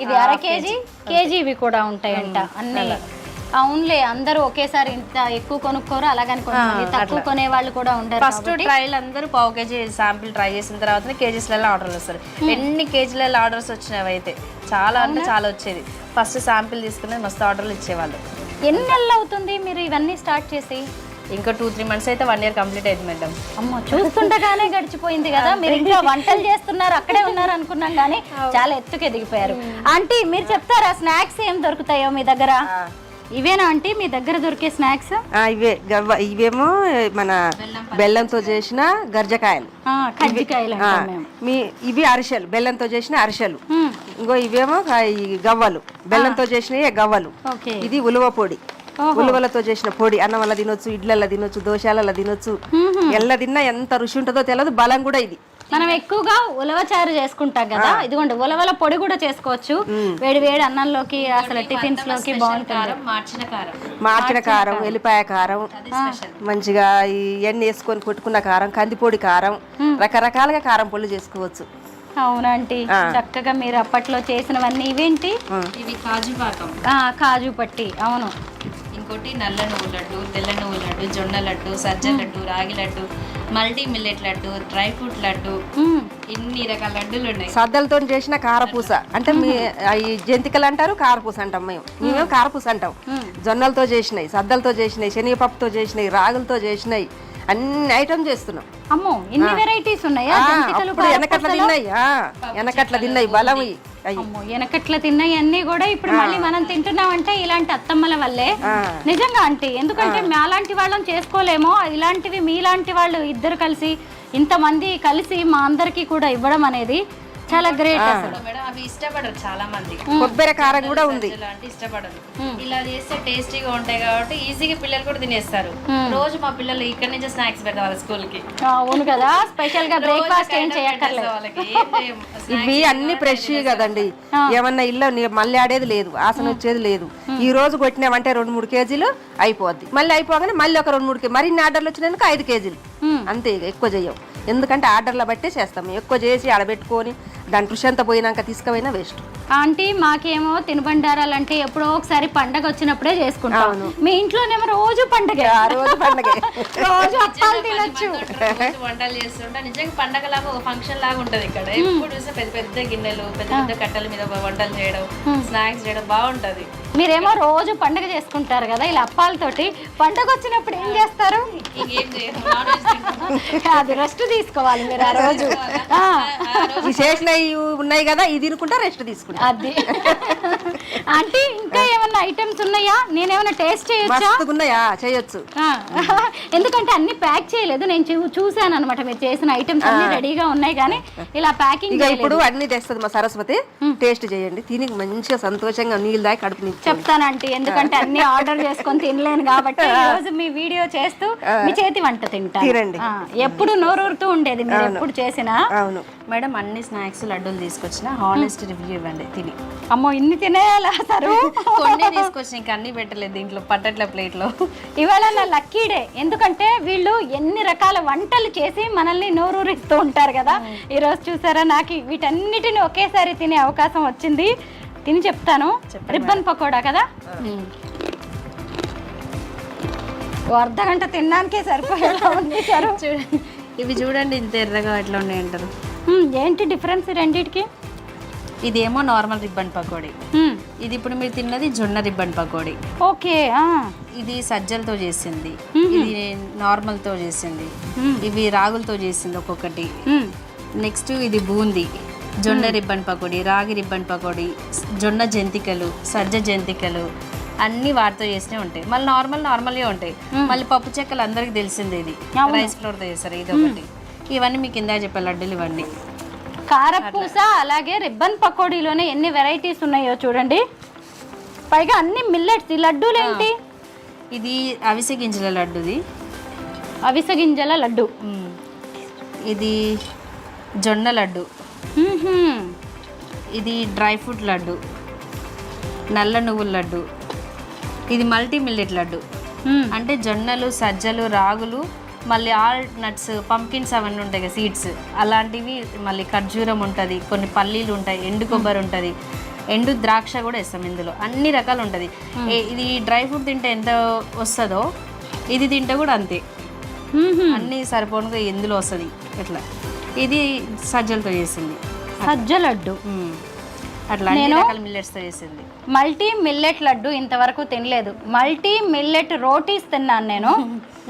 ఇది 1/2 kg, కేజీవి కూడా ఉంటాయంట అన్నీ. అవునులే, అందరూ ఒకేసారి ఇంత ఎక్కువ కొనుక్కోరు, అలాగని కొంతమంది తక్కువ కొనే వాళ్ళు కూడా ఉంటారు. ఫస్ట్ ట్రైల్ అందరూ 1/2 kg శాంపిల్ ట్రై చేసిన తర్వాత కేజీస్లలో ఆర్డర్లు వస్తారు. ఎన్ని కేజీలలో ఆర్డర్స్ వచ్చినవి అయితే చాలా అంటే చాలా వచ్చేది. ఫస్ట్ శాంపిల్ తీసుకునేది మస్తు ఆర్డర్లు ఇచ్చేవాళ్ళు. ఎన్ని నెలలు అవుతుంది మీరు ఇవన్నీ స్టార్ట్ చేసి? ఇంకా 2-3 months అయితే 1 year కంప్లీట్ అయింది మేడం. అమ్మో, చూస్తుండగానే గడిచిపోయింది కదా. మీరు ఇంకా వంటలు చేస్తున్నారు, అక్కడే ఉన్నారు అనుకున్నాం కానీ చాలా ఎత్తుకు ఎదిగిపోయారు. ఆంటీ మీరు చెప్తారా స్నాక్స్ ఏం దొరుకుతాయో మీ దగ్గర? ఇవేనా ఆంటీ మీ దగ్గర దొరికే స్నాక్స్? ఇవే ఇవేమో మన బెల్లంతో చేసిన గర్జకాయలు, కజ్జికాయలు. ఇవి అరిసెలు, బెల్లంతో చేసిన అరిసెలు. ఇంకో ఇవేమో గవ్వలు, బెల్లంతో చేసినవి గవ్వలు. ఇది ఉలువ పొడి, ఉలువలతో చేసిన పొడి. అన్నం వల్ల తినొచ్చు, ఇడ్లల్లో తినొచ్చు, దోశలలో తినొచ్చు. ఎల్ల తిన్నా ఎంత రుచి ఉంటుందో తెలియదు. బలం కూడా ఇది. మనం ఎక్కువగా ఉలవచారు చేసుకుంటాం కదా, ఇదిగోండి ఉలవల పొడి కూడా చేసుకోవచ్చు. వేడి వేడి అన్నంలోకి, అసలు టిఫిన్స్ లోకి బాగుంటుంది. మార్చిన కారం, ఎల్లిపాయ కారం, మంచిగా ఇవన్నీ వేసుకొని కొట్టుకున్న కారం, కందిపొడి కారం, రకరకాలుగా కారం పొళ్ళు చేసుకోవచ్చు. అవునంటీ, చక్కగా మీరు అప్పట్లో చేసినవన్నీ. ఇవేంటి? ఇవి కాజు పాకం, కాజు పట్టి. అవును. ఇంకోటి నల్ల నువ్వు లడ్డు, తెల్ల నువ్వు లడ్డు, జొన్న లడ్డు, సజ్జ లడ్డు, రాగి laddu, multi millet laddu, dry fruit laddu, ఇన్ని రకాల లడ్డులు ఉన్నాయి. సద్దలతో చేసిన కారపూస అంటే ఈ జంతికలు అంటారు, కారపూస అంటాం మేమేమో కారపూస అంటాం. జొన్నలతో చేసినాయి, సద్దలతో చేసినాయి, శనగపప్పుతో చేసినాయి, రాగులతో చేసినాయి, అన్ని ఐటమ్ చేస్తున్నాం. అమ్మో, ఇన్ని వెరైటీస్ ఉన్నాయా? వెనకట్ల తిన్నాయి బలం. వెనకట్ల తిన్నాయి అన్ని కూడా ఇప్పుడు మళ్ళీ మనం తింటున్నామంటే ఇలాంటి అత్తమ్మల వల్లే. నిజంగా అంటే ఎందుకంటే మాలాంటి వాళ్ళని చేసుకోలేమో, ఇలాంటివి మీలాంటి వాళ్ళు ఇద్దరు కలిసి, ఇంతమంది కలిసి మా అందరికి కూడా ఇవ్వడం అనేది చాలా గ్రేట్. అసలు అవి ఇష్టపడరు చాలా మంది. కొబ్బరి కారం కూడా ఉంది, ఇష్టపడరు. ఇలా చేస్తే టేస్టీగా ఉంటాయి కాబట్టి ఈజీగా పిల్లలు కూడా తినేస్తారు. రోజు మా పిల్లలు ఇక్కడ నుంచి స్నాక్స్ పెడతాం వాళ్ళ స్కూల్ కి. అవును కదా, స్పెషల్ గా బ్రేక్ఫాస్ట్ ఏం చేయక్కర్లేదు వాళ్ళకి. ఇవి అన్ని ఫ్రెష్ కదండి. ఏమన్నా ఇల్లు మళ్ళీ ఆడేది లేదు, ఆసన వచ్చేది లేదు. ఈ రోజు కొట్టినామంటే 2-3 కేజీలు అయిపోద్ది. మళ్ళీ అయిపోగానే మళ్ళీ ఒక 2-3 కేజీ, మరిన్ని ఆర్డర్లు వచ్చినందుకు 5 కేజీలు అంతే. ఎక్కువ చెయ్యం, ఎందుకంటే ఆర్డర్ల బట్టే చేస్తాం. ఎక్కువ చేసి ఆడబెట్టుకొని దాని కృషి అంతా పోయినాక తీసుకుపోయినా వేస్ట్. ఆంటీ మాకేమో తినుబండారాలు అంటే ఎప్పుడో ఒకసారి పండగ వచ్చినప్పుడే చేసుకుంటాం. మీ ఇంట్లోనేమో రోజు పండగ, రోజు పండగ, రోజు అప్పాలు తినొచ్చు, వంటలు చేస్తుంటా. నిజంగా పండగ లాగా ఒక ఫంక్షన్ లాగా ఉంటది ఇక్కడ. ఎప్పుడు చూస్తే పెద్ద పెద్ద గిన్నెలు, పెద్ద పెద్ద కట్టెల మీద వంటలు చేయడం, స్నాక్స్ చేయడం బాగుంటది. మీరేమో రోజు పండగ చేసుకుంటారు కదా ఇలా అప్పాలతోటి. పండగ వచ్చినప్పుడు ఏం చేస్తారు? అది రెస్ట్ తీసుకోవాలి మీరు ఆ రోజు. చేసినవి ఉన్నాయి కదా, ఇది తినుకుంటా రెస్ట్ తీసుకుంటా. అది అంటే ఇంకా ఏమన్నా ఐటమ్స్ ఉన్నాయా? నేనేమన్నా టేస్ట్ చేయొచ్చా? ఉన్నాయా? చేయొచ్చు. ఎందుకంటే అన్ని ప్యాక్ చేయలేదు, నేను చూసాను అనమాట. మీరు చేసిన ఐటమ్స్ అన్ని రెడీగా ఉన్నాయి కానీ ఇలా ప్యాకింగ్ ఇప్పుడు అన్ని తెస్తుంది మా సరస్వతి. టేస్ట్ చేయండి, తిని మంచిగా సంతోషంగా నీళ్ళు దాకా కడుపు చెప్తానంటే. ఎందుకంటే అన్ని ఆర్డర్ చేసుకొని తినలేను కాబట్టి ఈ రోజు మీ వీడియో చేస్తూ మీ చేతి వంట తింటాను. ఎప్పుడు నోరూరుతూ ఉండేది మీరు ఎప్పుడు చేసినా. అవును మేడం, అన్ని స్నాక్స్ లడ్డూలు తీసుకొచ్చిన హానెస్ట్ రివ్యూ ఇవ్వండి తిని. అమ్మో, ఇన్ని తినేయాలా సార్? కొన్ని తీసుకొచ్చిన ఇంకా అన్ని పెట్టలేదు దీంట్లో, పట్టట్ల ప్లేట్ లో. ఇవాళ నా లక్కీ డే, ఎందుకంటే వీళ్ళు ఎన్ని రకాల వంటలు చేసి మనల్ని నోరూరిస్తూ ఉంటారు కదా. ఈరోజు చూసారా, నాకు వీటన్నిటిని ఒకేసారి తినే అవకాశం వచ్చింది. తిని చెప్తాను. రిబ్బన్ పకోడా కదా, అర్ధ గంట తినడానికే సరిపోయేలా ఉంది సరు. ఇవి చూడండి ఇంత ఎర్రగా ఎట్లా ఉన్నాయి అంటారు. ఏంటి డిఫరెన్స్ రెండిటికి? ఇదేమో నార్మల్ రిబ్బన్ పకోడీ, ఇది ఇప్పుడు మీరు తిన్నది జొన్న రిబ్బన్ పకోడీ. ఓకే. ఇది సజ్జలతో చేసింది, ఇది నార్మల్తో చేసింది, ఇవి రాగులతో చేసింది ఒక్కొక్కటి. నెక్స్ట్ ఇది బూందీ, జొన్న రిబ్బన్ పకోడీ, రాగి రిబ్బన్ పకోడీ, జొన్న జంతికలు, సజ్జ జంతికలు అన్నీ వాటితో చేసినవి ఉంటాయి. మళ్ళీ నార్మల్గా ఉంటాయి. మళ్ళీ పప్పు చెక్కలు అందరికి తెలిసిందే, ఇది రైస్ ఫ్లోర్తో చేస్తారు. ఇది ఒకటి. ఇవన్నీ మీకు ఇందా చెప్పే లడ్డూలు ఇవన్నీ. కారపూస అలాగే రిబ్బన్ పకోడీలోనే ఎన్ని వెరైటీస్ ఉన్నాయో చూడండి. పైగా అన్ని మిల్లెట్స్. ఈ లడ్డూలు ఏంటి? ఇది అవిసె గింజల లడ్డుది. అవిసె గింజల లడ్డు. ఇది జొన్న లడ్డు. ఇది డ్రై ఫ్రూట్ లడ్డు, నల్ల నువ్వుల లడ్డు. ఇది మల్టీ మిల్లెట్ లడ్డు, అంటే జొన్నలు, సజ్జలు, రాగులు, మళ్ళీ ఆల్ నట్స్, పంకిన్స్ అవన్నీ ఉంటాయి కదా, సీడ్స్ అలాంటివి. మళ్ళీ ఖర్జూరం ఉంటుంది, కొన్ని పల్లీలు ఉంటాయి, ఎండు కొబ్బరి ఉంటుంది, ఎండు ద్రాక్ష కూడా వేస్తాం ఇందులో. అన్ని రకాలు ఉంటుంది. ఇది డ్రై ఫ్రూట్ తింటే ఎంత వస్తుందో ఇది తింటే కూడా అంతే, అన్నీ సరిపోనుగా ఇందులో వస్తుంది. ఇట్లా ఇది సజ్జలతో చేసింది సజ్జ లడ్డు. అట్లా అన్ని రకాల మిల్లెట్స్తో చేసింది. మల్టీ మిల్లెట్ లడ్డు ఇంతవరకు తినలేదు. మల్టీ మిల్లెట్ రోటీస్ తిన్నాను నేను.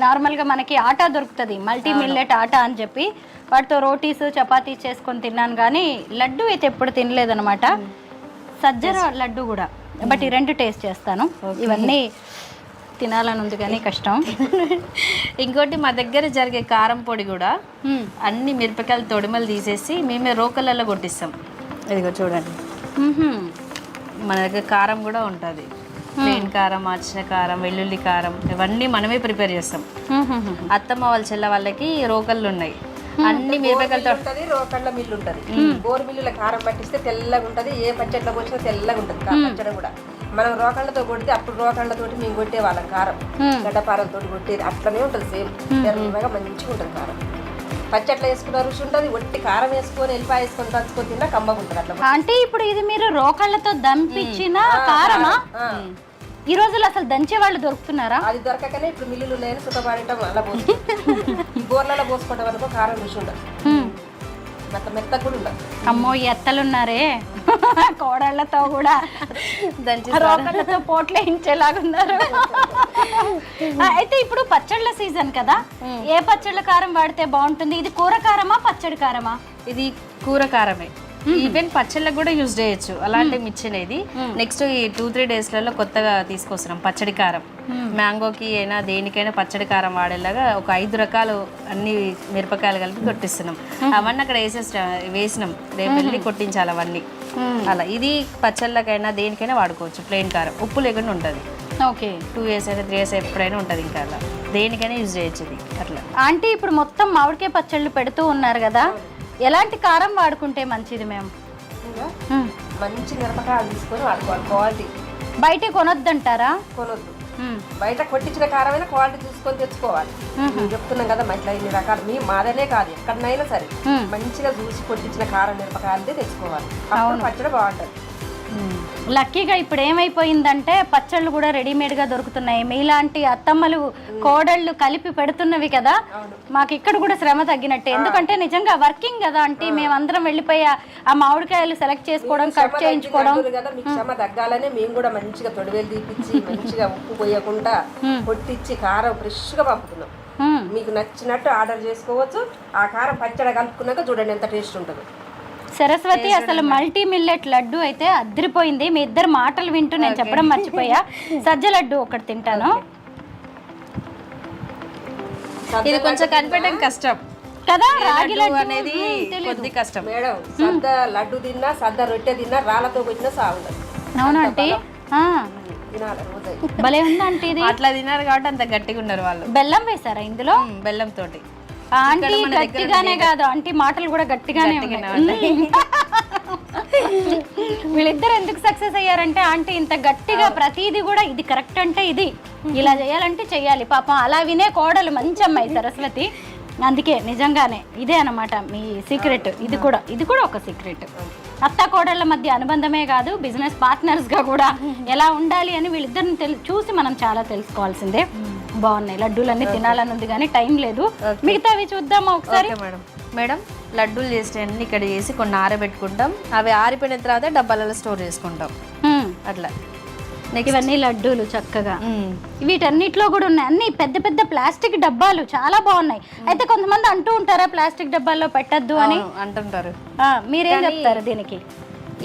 నార్మల్గా మనకి ఆటా దొరుకుతుంది, మల్టీ మిల్లెట్ ఆటా అని చెప్పి, వాటితో రోటీస్ చపాతీ చేసుకొని తిన్నాను, కానీ లడ్డు అయితే ఎప్పుడు తినలేదనమాట. సజ్జ లడ్డు కూడా. బట్ ఈ రెండు టేస్ట్ చేస్తాను. ఇవన్నీ తినాలని ఉంది కానీ కష్టం. ఇంకోటి మా దగ్గర జరిగే కారం పొడి కూడా అన్ని మిరపకాయలు తొడిమలు తీసేసి మేమే రోకళ్ళలో కొట్టిస్తాం. ఇదిగో చూడండి, మన దగ్గర కారం కూడా ఉంటుంది. ప్లెయిన్ కారం, ఆచిన కారం, వెల్లుల్లి కారం, ఇవన్నీ మనమే ప్రిపేర్ చేస్తాం. అత్తమ్మ వాళ్ళ చెల్ల వాళ్ళకి రోకళ్ళు ఉన్నాయి. అన్ని మిరపకాయలతో రోకళ్ళ మిల్లు ఉంటుంది. బోర్ మిల్లుల కారం పట్టిస్తే తెల్లగా ఉంటుంది. ఏ పచ్చడిలో పోసినా తెల్లగా ఉంటుంది పచ్చడి కూడా. మనం రోకళ్ళతో కొడితే అప్పుడు రోకళ్ళతోటి మేము కొట్టే వాళ్ళం కారం, గడ్డపారలతో కొట్టేది అట్లనే ఉంటుంది. సేమ్ ఎర్రగా మంచిగా ఉంటుంది కారం. పచ్చట్లో వేసుకున్న రుచి ఉంటుంది. ఒట్టి కారం వేసుకొని ఎల్లిపాయ వేసుకొని దంచుకొని తిన్నా కమ్మగా ఉంటుంది. అట్లా అంటే ఇప్పుడు ఇది మీరు రోకళ్ళతో దంపించిన కారమా? ఈ రోజుల్లో అసలు దంచే వాళ్ళు దొరుకుతున్నారా? అది దొరకకనే ఇప్పుడు మిల్లులు ఉన్నాయని సుతపాడటం అలా పోసుకుంటాం. ఈ బోర్లలో పోసుకోవడం వరకు కారం రుచి ఉండదు, మెత్త కూడా ఉండదు. అమ్మో ఎత్తలున్నారే కోడళ్లతో కూడా రోకళ్ళతో పోట్లు వేయించేలాగున్నారు. అయితే ఇప్పుడు పచ్చళ్ళ సీజన్ కదా, ఏ పచ్చళ్ళ కారం వాడితే బాగుంటుంది? ఇది కూర కారమా, పచ్చడి కారమా? ఇది కూర కారమే. ఈవెన్ పచ్చళ్ళకు కూడా యూజ్ చేయొచ్చు అలాంటి మిర్చినేది. నెక్స్ట్ ఈ 2-3 డేస్లలో కొత్తగా తీసుకొస్తున్నాం పచ్చడి కారం. మ్యాంగోకి అయినా దేనికైనా పచ్చడి కారం వాడేలాగా ఒక 5 రకాలు అన్ని మిరపకాయలు కలిపి కొట్టిస్తున్నాం. అవన్నీ అక్కడ వేసినాం, రేపు వెళ్ళి కొట్టించాలి అవన్నీ. అలా ఇది పచ్చళ్ళకైనా దేనికైనా వాడుకోవచ్చు. ప్లెయిన్ కారం ఉప్పు లేకుండా ఉంటుంది. ఓకే, 2 years అయినా 3 years ఎప్పుడైనా ఉంటుంది. ఇంకా అలా దేనికైనా యూజ్ చేయొచ్చు ఇది. అట్లా ఆంటీ ఇప్పుడు మొత్తం మామిడికాయ పచ్చళ్ళు పెడుతూ ఉన్నారు కదా, ఎలాంటి కారం వాడుకుంటే మంచిది? మేము మంచి మిరపకాయలు తీసుకొని వాడుకోవాలి. క్వాలిటీ బయట కొనొద్దంటారా? కొనొద్దు. బయట కొట్టించిన కారమైనా క్వాలిటీ చూసుకొని తెచ్చుకోవాలి. మేము చెప్తున్నాం కదా ఇట్లా ఇన్ని రకాలు మాదనే కాదు, ఎక్కడనైనా సరే మంచిగా చూసి కొట్టించిన కారం మిరపకాయలదే తెచ్చుకోవాలి. అప్పుడు పచ్చడి బాగుంటుంది. లక్కీగా ఇప్పుడు ఏమైపోయిందంటే పచ్చళ్ళు కూడా రెడీమేడ్గా దొరుకుతున్నాయి. మీలాంటి అత్తమ్మలు కోడళ్ళు కలిపి పెడుతున్నవి కదా, మాకు ఇక్కడ కూడా శ్రమ తగ్గినట్టే. ఎందుకంటే నిజంగా వర్కింగ్ కదా అంటే మేమందరం వెళ్ళిపోయి ఆ మామిడికాయలు సెలెక్ట్ చేసుకోవడం, కట్ చేయించుకోవడం కదా. మీకు శ్రమ తగ్గాలనే మేము కూడా మంచిగా తొడివేలు తీపిచ్చి మంచిగా ఉప్పు పోయకుండా కొట్టించి కారం ఫ్రెష్గా పంపుతున్నాం. మీకు నచ్చినట్టు ఆర్డర్ చేసుకోవచ్చు. ఆ కారం పచ్చడి కలుపుకున్నాక చూడండి ఎంత టేస్ట్ ఉంటుందో. సరస్వతి, అసలు మల్టీ మిల్లెట్ లడ్డు అయితే అద్దరిపోయింది. మీ ఇద్దరు మాటలు వింటూ నేను చెప్పడం మర్చిపోయా. సజ్జ లడ్డు ఒకటి తింటాను. ఇది కొంచెం కనిపెట్టడం కష్టం కదా, రాగి లడ్డు అనేది కొద్ది కష్టం మేడం. సద్ద లడ్డు తిన్నా, సద్ద రొట్టె తిన్నా, రాళ్ళతో కొట్టినా సాగుండదు. అవునంటే భలే ఉందంటే ఇది. అట్లా తిన్నారు కాబట్టి అంత గట్టిగా ఉన్నారు వాళ్ళు. బెల్లం వేసారా ఇందులో? బెల్లం తోటి. ఆంటీ గట్టిగానే కాదు, ఆంటీ మాటలు కూడా గట్టిగానే ఉన్నాయి. వీళ్ళిద్దరు ఎందుకు సక్సెస్ అయ్యారంటే ఆంటీ ఇంత గట్టిగా ప్రతిదీ కూడా ఇది కరెక్ట్ అంటే ఇది ఇలా చేయాలంటే చెయ్యాలి. పాపం అలా వినే కోడలు మంచి అమ్మాయి సరస్వతి. అందుకే నిజంగానే ఇదే అన్నమాట మీ సీక్రెట్. ఇది కూడా ఒక సీక్రెట్. అత్త కోడళ్ళ మధ్య అనుబంధమే కాదు, బిజినెస్ పార్ట్నర్స్గా కూడా ఎలా ఉండాలి అని వీళ్ళిద్దరిని చూసి మనం చాలా తెలుసుకోవాల్సిందే. బాగున్నాయి లడ్డూలన్నీ తినాలని ఉంది కానీ టైం లేదు. మిగతావి చూద్దామా ఒకసారి? Okay madam. మేడం లడ్డూలు చేసేటన్ని ఇక్కడ చేసి కొన్ని ఆరబెట్టుకుంటాం. అవి ఆరిపోయిన తర్వాత డబ్బాలలో స్టోర్ చేసుకుంటాం అట్లా. ఇవన్నీ లడ్డూలు చక్కగా వీటన్నిటిలో కూడా ఉన్నాయి. అన్ని పెద్ద పెద్ద ప్లాస్టిక్ డబ్బాలు చాలా బాగున్నాయి. అయితే కొంతమంది అంటూ ఉంటారా ప్లాస్టిక్ డబ్బాల్లో పెట్టద్దు అని అంటుంటారు. మీరేం చెప్తారు దీనికి?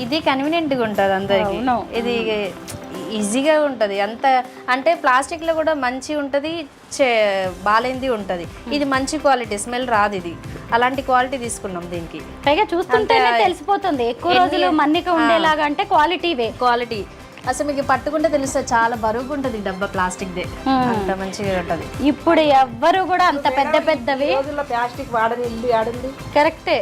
ఇది కన్వీనియంట్గా ఉంటుంది అందరికి, ఇది ఈజీగా ఉంటుంది. అంత అంటే ప్లాస్టిక్లో కూడా మంచి ఉంటుంది, బాలేంది ఉంటుంది. ఇది మంచి క్వాలిటీ, స్మెల్ రాదు. ఇది అలాంటి క్వాలిటీ తీసుకున్నాం దీనికి. పైగా చూస్తుంటేనే తెలిసిపోతుంది ఎక్కువ రోజులు మన్నిక ఉండేలాగా అంటే క్వాలిటీ అసలు మీకు పట్టుకుంటే తెలుస్తుంది. చాలా బరువుగా ఉంటుంది డబ్బా, ప్లాస్టిక్ దే, అంత మంచిగా ఉంటుంది. ఇప్పుడు ఎవ్వరు కూడా అంత పెద్ద పెద్దవి రోజుల్లో ప్లాస్టిక్ వాడని ఇల్లు ఆడుంది. కరెక్టే.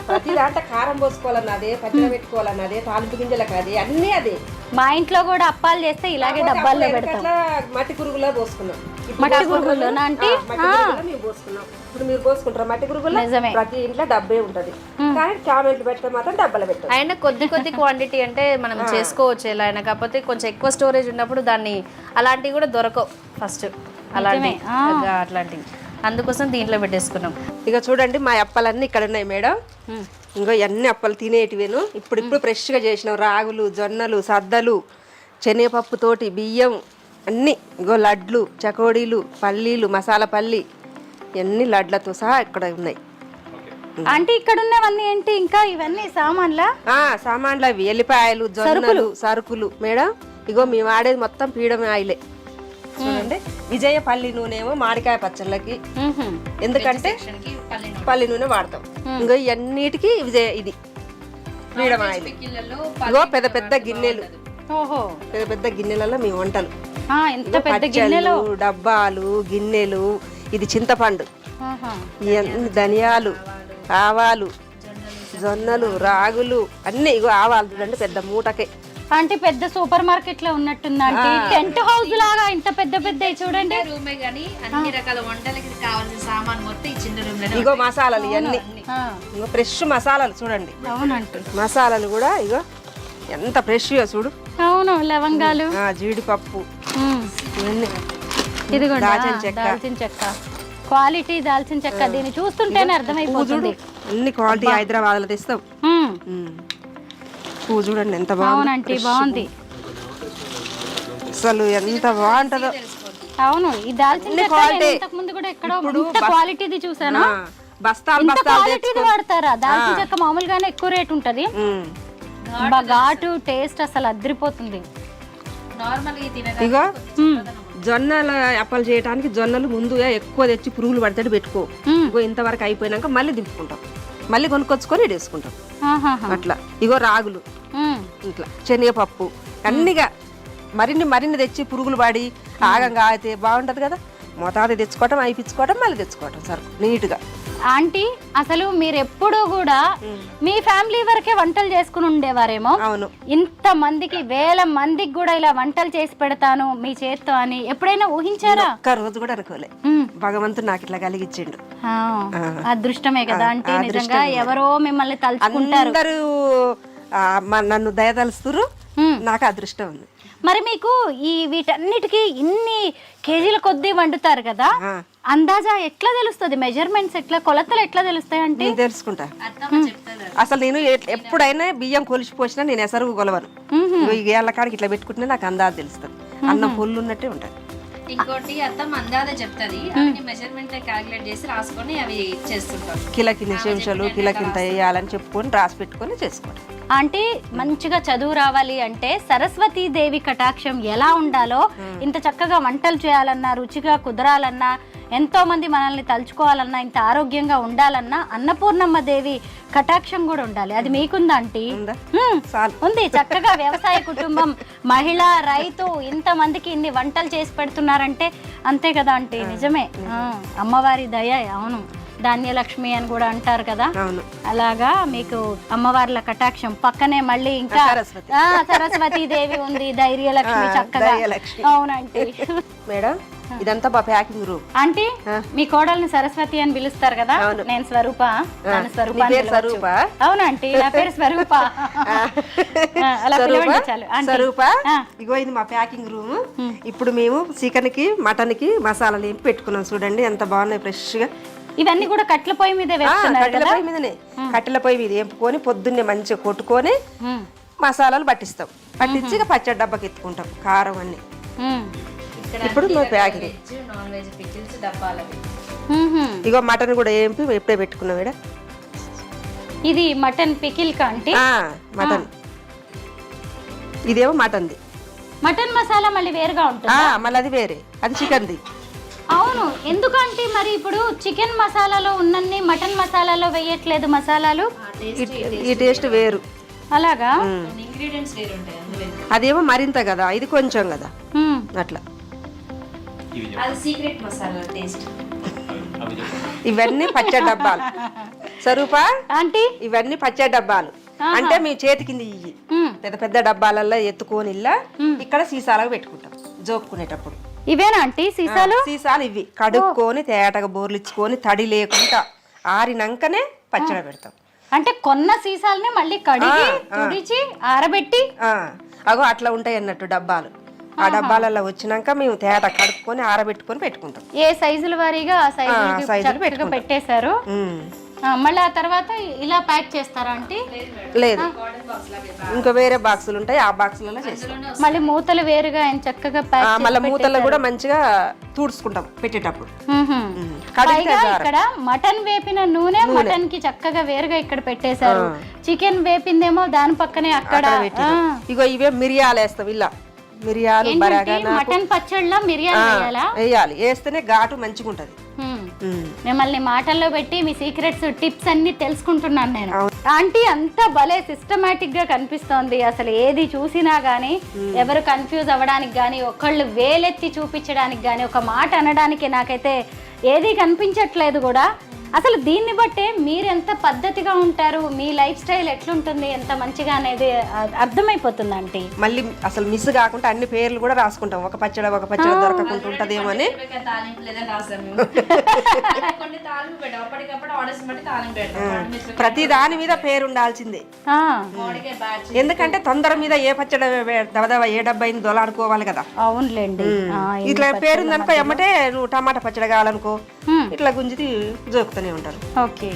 ప్రతి దాంట్లో కారం పోసుకోవాలన్నదే, పచ్చడి పెట్టుకోవాలన్నదే, తాలింపు గింజలకు అదే, అన్నీ అదే. మా ఇంట్లో కూడా అప్పాలు చేస్తే ఇలాగే డబ్బాల్లో పెడతాం. మట్టి పురుగులా పోసుకున్నాం. మట్టి పురుగులోనా అంటే మేము పోసుకున్నాం. ఇప్పుడు మీరు పోసుకుంటారా మట్టి పురుగులు? నిజమే. ప్రతి ఇంట్లో డబ్బే ఉంటది, కానీ చామెంట్లు పెడితే మాత్రం డబ్బాలు పెట్టాలి. అయినా కొద్ది క్వాంటిటీ అంటే మనం చేసుకోవచ్చు ఎలా అయినా. కాకపోతే కొంచెం ఎక్కువ స్టోరేజ్ ఉన్నప్పుడు దాన్ని అలాంటివి కూడా దొరకవు ఫస్ట్, అట్లాంటివి. అందుకోసం దీంట్లో పెట్టేసుకున్నాం. ఇక చూడండి మా అప్పలన్నీ ఇక్కడ ఉన్నాయి మేడం. ఇంకో అన్ని అప్పలు తినేటివేను. ఇప్పుడు ఫ్రెష్గా చేసినాం. రాగులు, జొన్నలు, సద్దలు, శనగపప్పుతోటి బియ్యం అన్నీ. ఇంకో లడ్లు, చకోడీలు, పల్లీలు, మసాలా పల్లి, ఇవన్నీ లడ్లతో సహా ఇక్కడ ఉన్నాయి. అంటే ఇక్కడ ఉన్నవన్నీ ఏంటి? ఇంకా ఇవన్నీ సామాన్లా? సామాన్లు అవి ఎల్లిపాయలు, జొన్నలు, సరుకులు మేడం. ఇగో మేము ఆడేది మొత్తం పీడం ఆయిలే. చూడండి, విజయపల్లి నూనె ఏమో మామిడికాయ పచ్చళ్ళకి, ఎందుకంటే పల్లి నూనె వాడతాం. ఇంకో ఇవన్నిటికి ఇది పీడం ఆయిల్. ఇగో పెద్ద పెద్ద గిన్నెలు, పెద్ద పెద్ద గిన్నెలలో మీ వంటలు, పచ్చళ్ళు, డబ్బాలు, గిన్నెలు. ఇది చింతపండు, ధనియాలు, ఆవాలు, జొన్నలు, రాగులు అన్ని. ఇగో ఆవాలు చూడండి పెద్ద మూటకే. అంటే పెద్ద సూపర్ మార్కెట్ లో ఉన్నట్టుంది. అంటే టెంట్ హౌస్ లాగా ఇంత పెద్ద పెద్ద చూడండి. రూమే గానీ అన్ని రకాల వంటలకి కావాల్సిన సామాన్ మొత్తం ఈ చిన్న రూమ్ లో. ఇగో మసాలాలు ఇవన్నీ, ఇగో ఫ్రెష్ మసాలాలు చూడండి. అవునంటే మసాలాలు కూడా ఇగో ఎంత ఫ్రెష్ చూడు. అవును, లవంగాలు, జీడిపప్పు, ఇది కూడా దాల్చిన చెక్క, క్వాలిటీ దాల్చిన చెక్క. దీన్ని చూస్తుంటేనే అర్థమైపోతుంది. అన్ని క్వాలిటీ హైదరాబాద్ లో తెస్తాం. పువ్వు చూడండి ఎంత బాగుంది, బాగుంది అసలు ఎంత బాగుంటదో. అవును, ఈ దాల్చిన చెక్క ఇంతకు ముందు కూడా ఎక్కడో ఇంత క్వాలిటీది చూసాను. బస్తాలు బస్తాలు వాడతారా దాల్చిన చెక్క? మామూలుగానే ఎక్కువ రేట్ ఉంటది, ఘాటు టేస్ట్ అసలు అదిరిపోతుంది. ఇగో జొన్నల అప్పలు చేయడానికి జొన్నలు ముందుగా ఎక్కువ తెచ్చి పురుగులు పడితే పెట్టుకో. ఇగో ఇంతవరకు అయిపోయినాక మళ్ళీ దింపుకుంటాం, మళ్ళీ కొనుక్కొచ్చుకొని వేసుకుంటాం అట్లా. ఇగో రాగులు, ఇట్లా శనగపప్పు అన్నిగా మరిన్ని తెచ్చి పురుగులు పడి ఆగంగా అయితే బాగుంటది కదా. మోతాదు తెచ్చుకోవటం, అయిపించుకోవటం, మళ్ళీ తెచ్చుకోవటం సరుకు నీట్గా. ఆంటీ, అసలు మీరు ఎప్పుడు కూడా మీ ఫ్యామిలీ వరకే వంటలు చేసుకుని ఉండేవారేమో. అవును, ఇంత మందికి, వేల మందికి కూడా ఇలా వంటలు చేసి పెడతాను మీ చేత్తో అని ఎప్పుడైనా ఊహించారా? ఒక్క రోజు కూడా అనుకోలే. భగవంతుడు నాకు ఇట్లా కలిగించిండు. అదృష్టమే కదా అంటే. నిజంగా ఎవరో మిమ్మల్ని తలుచుకుంటారు, అందరూ నన్ను దయతలుస్తురు. నాకు అదృష్టం ఉంది. మరి మీకు ఈ వీటన్నిటికీ ఇన్ని కేజీల కొద్దీ వండుతారు కదా, అందాజా ఎట్లా తెలుస్తుంది? మెజర్మెంట్స్ ఎట్లా, కొలతలు ఎట్లా తెలుస్తాయి? అంటే నేను తెలుసుకుంటా. అసలు నేను ఎప్పుడైనా బియ్యం కొలిచిపోసినా నేను ఎసరు కొలవను. ఏళ్ళ కాడికి ఇట్లా పెట్టుకుంటే నాకు అందాజ తెలుస్తుంది. అన్నం పొల్లు ఉన్నట్టే ఉంటుంది. ఇంకోటి అత్తమ్మ అందాజ చెప్తుంది, మెజర్మెంట్ క్యాలిక్యులేట్ చేసి రాసుకొని అవి చేస్తుంటాం. కిలకి నిమిషాలు, కిలకింత వేయాలని చెప్పుకొని రాసి పెట్టుకొని చేసుకోండి. అంటే మంచిగా చదువు రావాలి అంటే సరస్వతీ దేవి కటాక్షం ఎలా ఉండాలో, ఇంత చక్కగా వంటలు చేయాలన్నా, రుచిగా కుదరాలన్నా, ఎంతో మంది మనల్ని తలుచుకోవాలన్నా, ఇంత ఆరోగ్యంగా ఉండాలన్నా అన్నపూర్ణమ్మ దేవి కటాక్షం కూడా ఉండాలి. అది మీకుందా ఆంటీ? ఉంది. చక్కగా వ్యవసాయ కుటుంబం, మహిళ, రైతు, ఇంత మందికి ఇన్ని వంటలు చేసి పెడుతున్నారంటే అంతే కదా ఆంటీ. నిజమే, అమ్మవారి దయ. అవును, ధాన్యలక్ష్మి అని కూడా అంటారు కదా, అవును. అలాగా మీకు అమ్మవార్ల కటాక్షం పక్కనే మళ్ళీ ఇంకా సరస్వతి దేవి ఉంది, ధైర్యలక్ష్మి చక్కగా. ధైర్యలక్ష్మి. అవునండి. మేడం ఇదంతా మా ప్యాకింగ్ రూమ్. ఆంటీ మీ కోడల్ని సరస్వతి అని పిలుస్తారు కదా, నేను స్వరూప. నన్ను స్వరూప అని పిలవచ్చు. అవునంటీ, నా పేరు స్వరూప. అలా పిలవండి చాలు. స్వరూప, ఇగో ఇది మా ప్యాకింగ్ రూమ్. ఇప్పుడు మేము చికెన్ కి మటన్ కి మసాలాలు ఏంపి పెట్టుకున్నాం. చూడండి ఎంత బాగున్నాయి ఫ్రెష్ గా. ఇవన్నీ కూడా కట్టెల పొయ్యి మీదే వేస్తున్నారు. కట్టెల పొయ్యి మీదనే, కట్టెల పొయ్యి మీద ఏంపుకొని పొద్దున్నే మంచిగా కొట్టుకొని మసాలాలు పట్టిస్తాం. పట్టించి ఇక పచ్చడి డబ్బాకి ఎత్తుకుంటాం కారం అన్ని. ఇప్పుడు మా ప్యాకింగ్ నాన్ వెజ్ పికిల్స్ డబ్బాలవి. ఇగో మటన్ కూడా ఏంపి ఎప్పుడే పెట్టుకున్నాం ఇక్కడ. ఇది మటన్ పికిల్ కాంటి. మటన్ ఇదేమో మటన్ది. మటన్ మసాలా మళ్ళీ వేరుగా ఉంటుంది. మళ్ళీ అది వేరే, అది చికెన్ది. అవును, ఎందుకంటే మరి ఇప్పుడు చికెన్ మసాలాలో ఉన్నన్ని మటన్ మసాలాలో వేయట్లేదు మసాలాలు. ఈ టేస్ట్ వేరు. అలాగా ఇంగ్రీడియంట్స్ వేరు ఉంటాయి అందులో. అదేమో మరింత కదా, ఇది కొంచెం కదా, అట్లా. అది సీక్రెట్ మసాలా టేస్ట్. ఇవన్నీ పచ్చడి డబ్బాలు. స్వరూప ఆంటీ, ఇవన్నీ పచ్చడి డబ్బాలు. అంటే మీ చేతి కింద ఇవి పెద్ద పెద్ద డబ్బాలలో ఎత్తుకొని ఇల్లా ఇక్కడ సీసాలకు పెట్టుకుంటాం జోపుకునేటప్పుడు. ఇవేనా ఆంటీ సీసాలు? సీసాలు ఇవి కడుక్కొని తేటగా బోర్లిచ్చుకొని తడి లేకుండా ఆరినాకనే పచ్చడి పెడతాం. అంటే కొన్న సీసాలని మళ్ళీ కడిగి తుడిచి ఆరబెట్టి. అగో అట్లా ఉంటాయి అన్నట్టు డబ్బాలు. ఆ డబ్బాలలో వచ్చినాక మేము తేట కడుక్కొని ఆరబెట్టుకొని పెట్టుకుంటాం. ఏ సైజుల వారీగా ఆ సైజులు పెట్టేశారు. మళ్ళీ ఆ తర్వాత ఇలా ప్యాక్ చేస్తారా ఆంటీ? లేదు, ఇంకా వేరే బాక్సులు ఉంటాయి, ఆ బాక్సులలో చేస్తాం. మళ్ళీ మూతలు వేరుగా ఆయన చక్కగా ప్యాక్. మళ్ళీ మూతల్లో కూడా మంచిగా తుడుచుకుంటాం పెట్టేటప్పుడు. ఇక్కడ మటన్ వేపిన నూనె మటన్ కి చక్కగా వేరుగా ఇక్కడ పెట్టేశారు. చికెన్ వేపిందేమో దాని పక్కనే అక్కడ. ఇగో ఇవే మిరియాలు వేస్తాం. ఇలా మిరియాలు మటన్ పచ్చడిలో మిరియాలు వేయాలి, వేస్తేనే ఘాటు మంచిగా ఉంటది. మిమ్మల్ని మాటల్లో పెట్టి మీ సీక్రెట్స్ టిప్స్ అన్ని తెలుసుకుంటున్నాను నేను. ఆంటీ అంతా భలే సిస్టమేటిక్ గా కనిపిస్తోంది. అసలు ఏది చూసినా గానీ ఎవరు కన్ఫ్యూజ్ అవ్వడానికి గానీ, ఒకళ్ళు వేలెత్తి చూపించడానికి గానీ, ఒక మాట అనడానికి నాకైతే ఏది కనిపించట్లేదు కూడా. అసలు దీన్ని బట్టే మీరు ఎంత పద్ధతిగా ఉంటారు, మీ లైఫ్ స్టైల్ ఎట్లుంటుంది, ఎంత మంచిగా అనేది అర్థమైపోతుంది ఆంటీ. మళ్ళీ అసలు మిస్ కాకుండా అన్ని పేర్లు కూడా రాసుకుంటాం. ఒక పచ్చడి దొరకకుండా ఉంటదేమో అని. ప్రతి దాని మీద పేరు ఉండాల్సిందే. ఎందుకంటే తొందర మీద ఏ పచ్చడి ఏ డబ్బా అయింది దొలాడుకోవాలి కదా. అవునులేండి. ఇట్లా పేరుందనుకో ఎమ్మటే నువ్వు టమాటా పచ్చడి కావాలనుకో ఇట్లా గుంజిది జోకుతూనే ఉంటారు. ఓకే,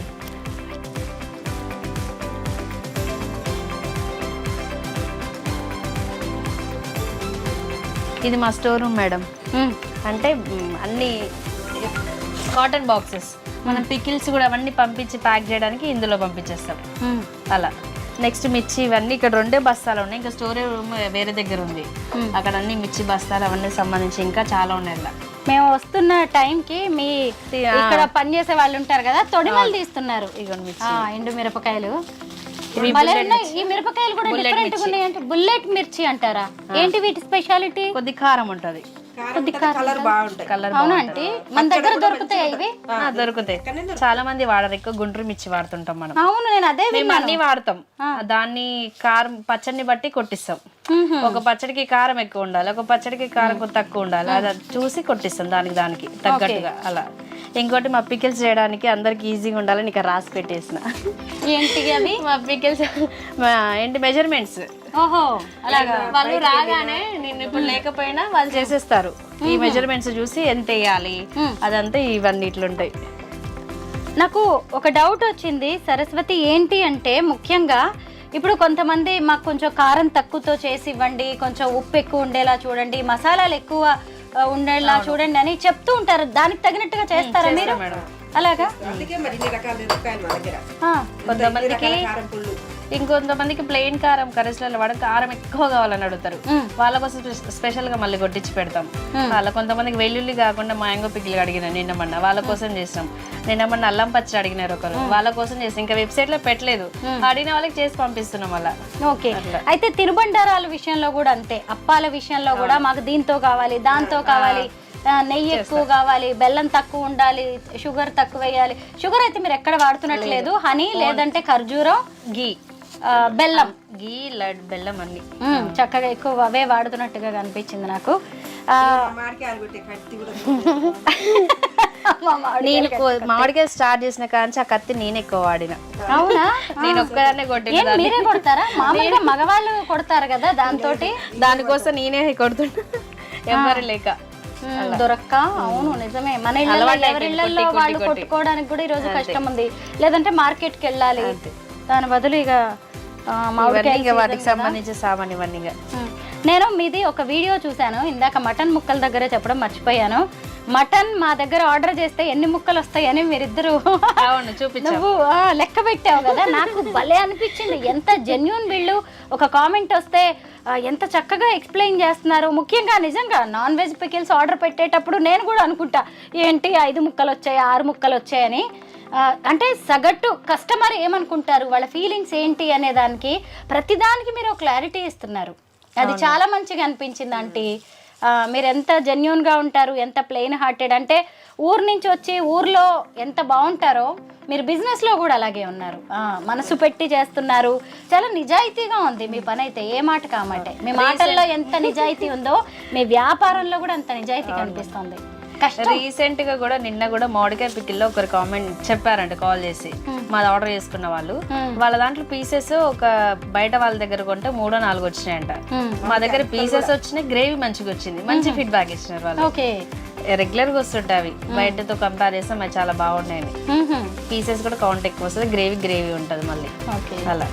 ఇది మా స్టోర్ రూమ్ మేడం. అంటే అన్ని కాటన్ బాక్సెస్, మనం పికిల్స్ కూడా అవన్నీ పంపించి ప్యాక్ చేయడానికి ఇందులో పంపించేస్తాం. అలా నెక్స్ట్ మిర్చి ఇవన్నీ ఇక్కడ 2 బస్తాలు ఉన్నాయి. ఇంకా స్టోరేజ్ రూమ్ వేరే దగ్గర ఉంది, అక్కడ అన్ని మిర్చి బస్తాలు అవన్నీ సంబంధించి ఇంకా చాలా ఉన్నాయి. అలా మేము వస్తున్న టైంకి మీ ఇక్కడ పనిచేసే వాళ్ళు ఉంటారు కదా, తొడిమలు తీస్తున్నారు. ఎండు మిరపకాయలు. ఈ మిరపకాయలు కూడా డిఫరెంట్ గా ఉన్నాయి. అంటే బుల్లెట్ మిర్చి అంటారా ఏంటి? వీటి స్పెషాలిటీ కొద్ది కారం ఉంటది. కలర్ బాగుంటాయి. అవునంటే మన దగ్గర దొరుకుతాయి ఇవి? దొరుకుతాయి. చాలా మంది వాడరు, ఎక్కువ గుంటూరు మిర్చి వాడుతుంటాం మనం. అవును, నేను అదే మేము అన్ని వాడతాం. దాన్ని కారం పచ్చడిని బట్టి కొట్టిస్తాం. ఒక పచ్చడికి కారం ఎక్కువ ఉండాలి, ఒక పచ్చడికి కారం తక్కువ ఉండాలి, అది చూసి కొట్టిస్తాం దానికి తగ్గట్టుగా. అలా ఇంకోటి మా పికిల్స్ చేయడానికి అందరికి ఈజీగా ఉండాలని ఇక్కడ రాసి పెట్టేసిన. ఏంటి అవి? మా పికిల్స్ ఏంటి మెజర్మెంట్స్. ఓహో, అలాగా. వాళ్ళు రాగానే నేను ఇప్పుడు లేకపోయినా వాళ్ళు చేసేస్తారు. ఈ మెజర్మెంట్స్ చూసి ఎంత వేయాలి అదంతా ఇవన్నీ ఇట్లుంటాయి. నాకు ఒక డౌట్ వచ్చింది సరస్వతి, ఏంటి అంటే ముఖ్యంగా ఇప్పుడు కొంతమంది మాకు కొంచెం కారం తక్కువతో చేసి ఇవ్వండి, కొంచెం ఉప్పు ఎక్కువ ఉండేలా చూడండి, మసాలాలు ఎక్కువ ఉండేలా చూడండి అని చెప్తూ ఉంటారు. దానికి తగినట్టుగా చేస్తారా మీరు? అలాగా కొంతమందికి ఇంకొంతమందికి ప్లెయిన్ కారం కర్రీస్లలో వాడే కారం ఎక్కువ కావాలని అడుగుతారు. వాళ్ళ కోసం స్పెషల్ గా మళ్ళీ కొట్టించి పెడతాం. వాళ్ళ కొంతమందికి వెల్లుల్లి కాకుండా మ్యాంగో పికిల్ అడిగిన నిన్నమన్నా వాళ్ళ కోసం చేస్తాం. నిన్నమన్నా అల్లం పచ్చడి అడిగినారు ఒకరు, వాళ్ళ కోసం చేస్తాం. ఇంకా వెబ్సైట్ లో పెట్టలేదు, అడిగిన వాళ్ళకి చేసి పంపిస్తున్నాం అలా. ఓకే, అయితే తినుబండారాల విషయంలో కూడా అంతే, అప్పాల విషయంలో కూడా మాకు దీంతో కావాలి దాంతో కావాలి నెయ్యి ఎక్కువ కావాలి, బెల్లం తక్కువ ఉండాలి, షుగర్ తక్కువ వేయాలి. షుగర్ అయితే మీరు ఎక్కడ వాడుతున్నట్లేదు, హనీ లేదంటే ఖర్జూరం, గీ, బెల్లం, గీ, లడ్, బెల్లం అన్ని చక్కగా ఎక్కువ అవే వాడుతున్నట్టుగా కనిపించింది నాకు. నేను మామిడికాయ స్టార్ట్ చేసిన కానీ ఆ కత్తి నేను ఎక్కువ వాడిన. అవునా? నేను ఒక్కదాన్నే కొట్టిన. మీరే కొడతారా? మామూలుగా మగవాళ్ళు కొడతారు కదా దాంతో. దానికోసం నేనే కొడుతున్నా ఎవరు లేక దొరక్క. అవును నిజమే, మన ఎవరిళ్ళల్లో వాళ్ళు కొట్టుకోవడానికి కూడా ఈ రోజు కష్టం ఉంది. లేదంటే మార్కెట్కి వెళ్ళాలి, దాని బదులు ఇక వాటికి సంబంధించిన సామాన్ ఇవన్నీ. నేను మీది ఒక వీడియో చూశాను ఇందాక, మటన్ ముక్కల దగ్గరే చెప్పడం మర్చిపోయాను. మటన్ మా దగ్గర ఆర్డర్ చేస్తే ఎన్ని ముక్కలు వస్తాయని మీరిద్దరు నువ్వు లెక్క పెట్టావు కదా, నాకు భలే అనిపించింది. ఎంత జెన్యూన్ వీళ్ళు. ఒక కామెంట్ వస్తే ఎంత చక్కగా ఎక్స్ప్లెయిన్ చేస్తున్నారు. ముఖ్యంగా నిజంగా నాన్ వెజ్ పికిల్స్ ఆర్డర్ పెట్టేటప్పుడు నేను కూడా అనుకుంటా, ఏంటి 5 ముక్కలు వచ్చాయి, 6 ముక్కలు వచ్చాయని. అంటే సగటు కస్టమర్ ఏమనుకుంటారు, వాళ్ళ ఫీలింగ్స్ ఏంటి అనే దానికి ప్రతిదానికి మీరు క్లారిటీ ఇస్తున్నారు. అది చాలా మంచిగా అనిపించింది ఆంటీ. మీరు ఎంత జెన్యూన్గా ఉంటారు, ఎంత ప్లెయిన్ హార్టెడ్. అంటే ఊరు నుంచి వచ్చి ఊర్లో ఎంత బాగుంటారో మీరు బిజినెస్లో కూడా అలాగే ఉన్నారు. మనసు పెట్టి చేస్తున్నారు. చాలా నిజాయితీగా ఉంది మీ పని అయితే, ఏ మాట కామాటే. మీ మాటల్లో ఎంత నిజాయితీ ఉందో మీ వ్యాపారంలో కూడా అంత నిజాయితీ కనిపిస్తుంది. రీసెంట్ గా కూడా నిన్న కూడా మామిడికాయ పికిల్లో ఒకరు కామెంట్ చెప్పారంట కాల్ చేసి, మాది ఆర్డర్ చేసుకున్న వాళ్ళు. వాళ్ళ దాంట్లో పీసెస్ ఒక బయట వాళ్ళ దగ్గర కొంటే 3-4 వచ్చినాయంట. మా దగ్గర పీసెస్ వచ్చినాయి, గ్రేవీ మంచిగా వచ్చింది, మంచి ఫీడ్బ్యాక్ ఇచ్చినారు వాళ్ళు. రెగ్యులర్ గా వస్తుంటాయి అవి, బయటతో కంపేర్ చేస్తే మరి చాలా బాగున్నాయి. పీసెస్ కూడా కౌంట్ ఎక్కువ వస్తుంది, గ్రేవీ ఉంటుంది మళ్ళీ అలా.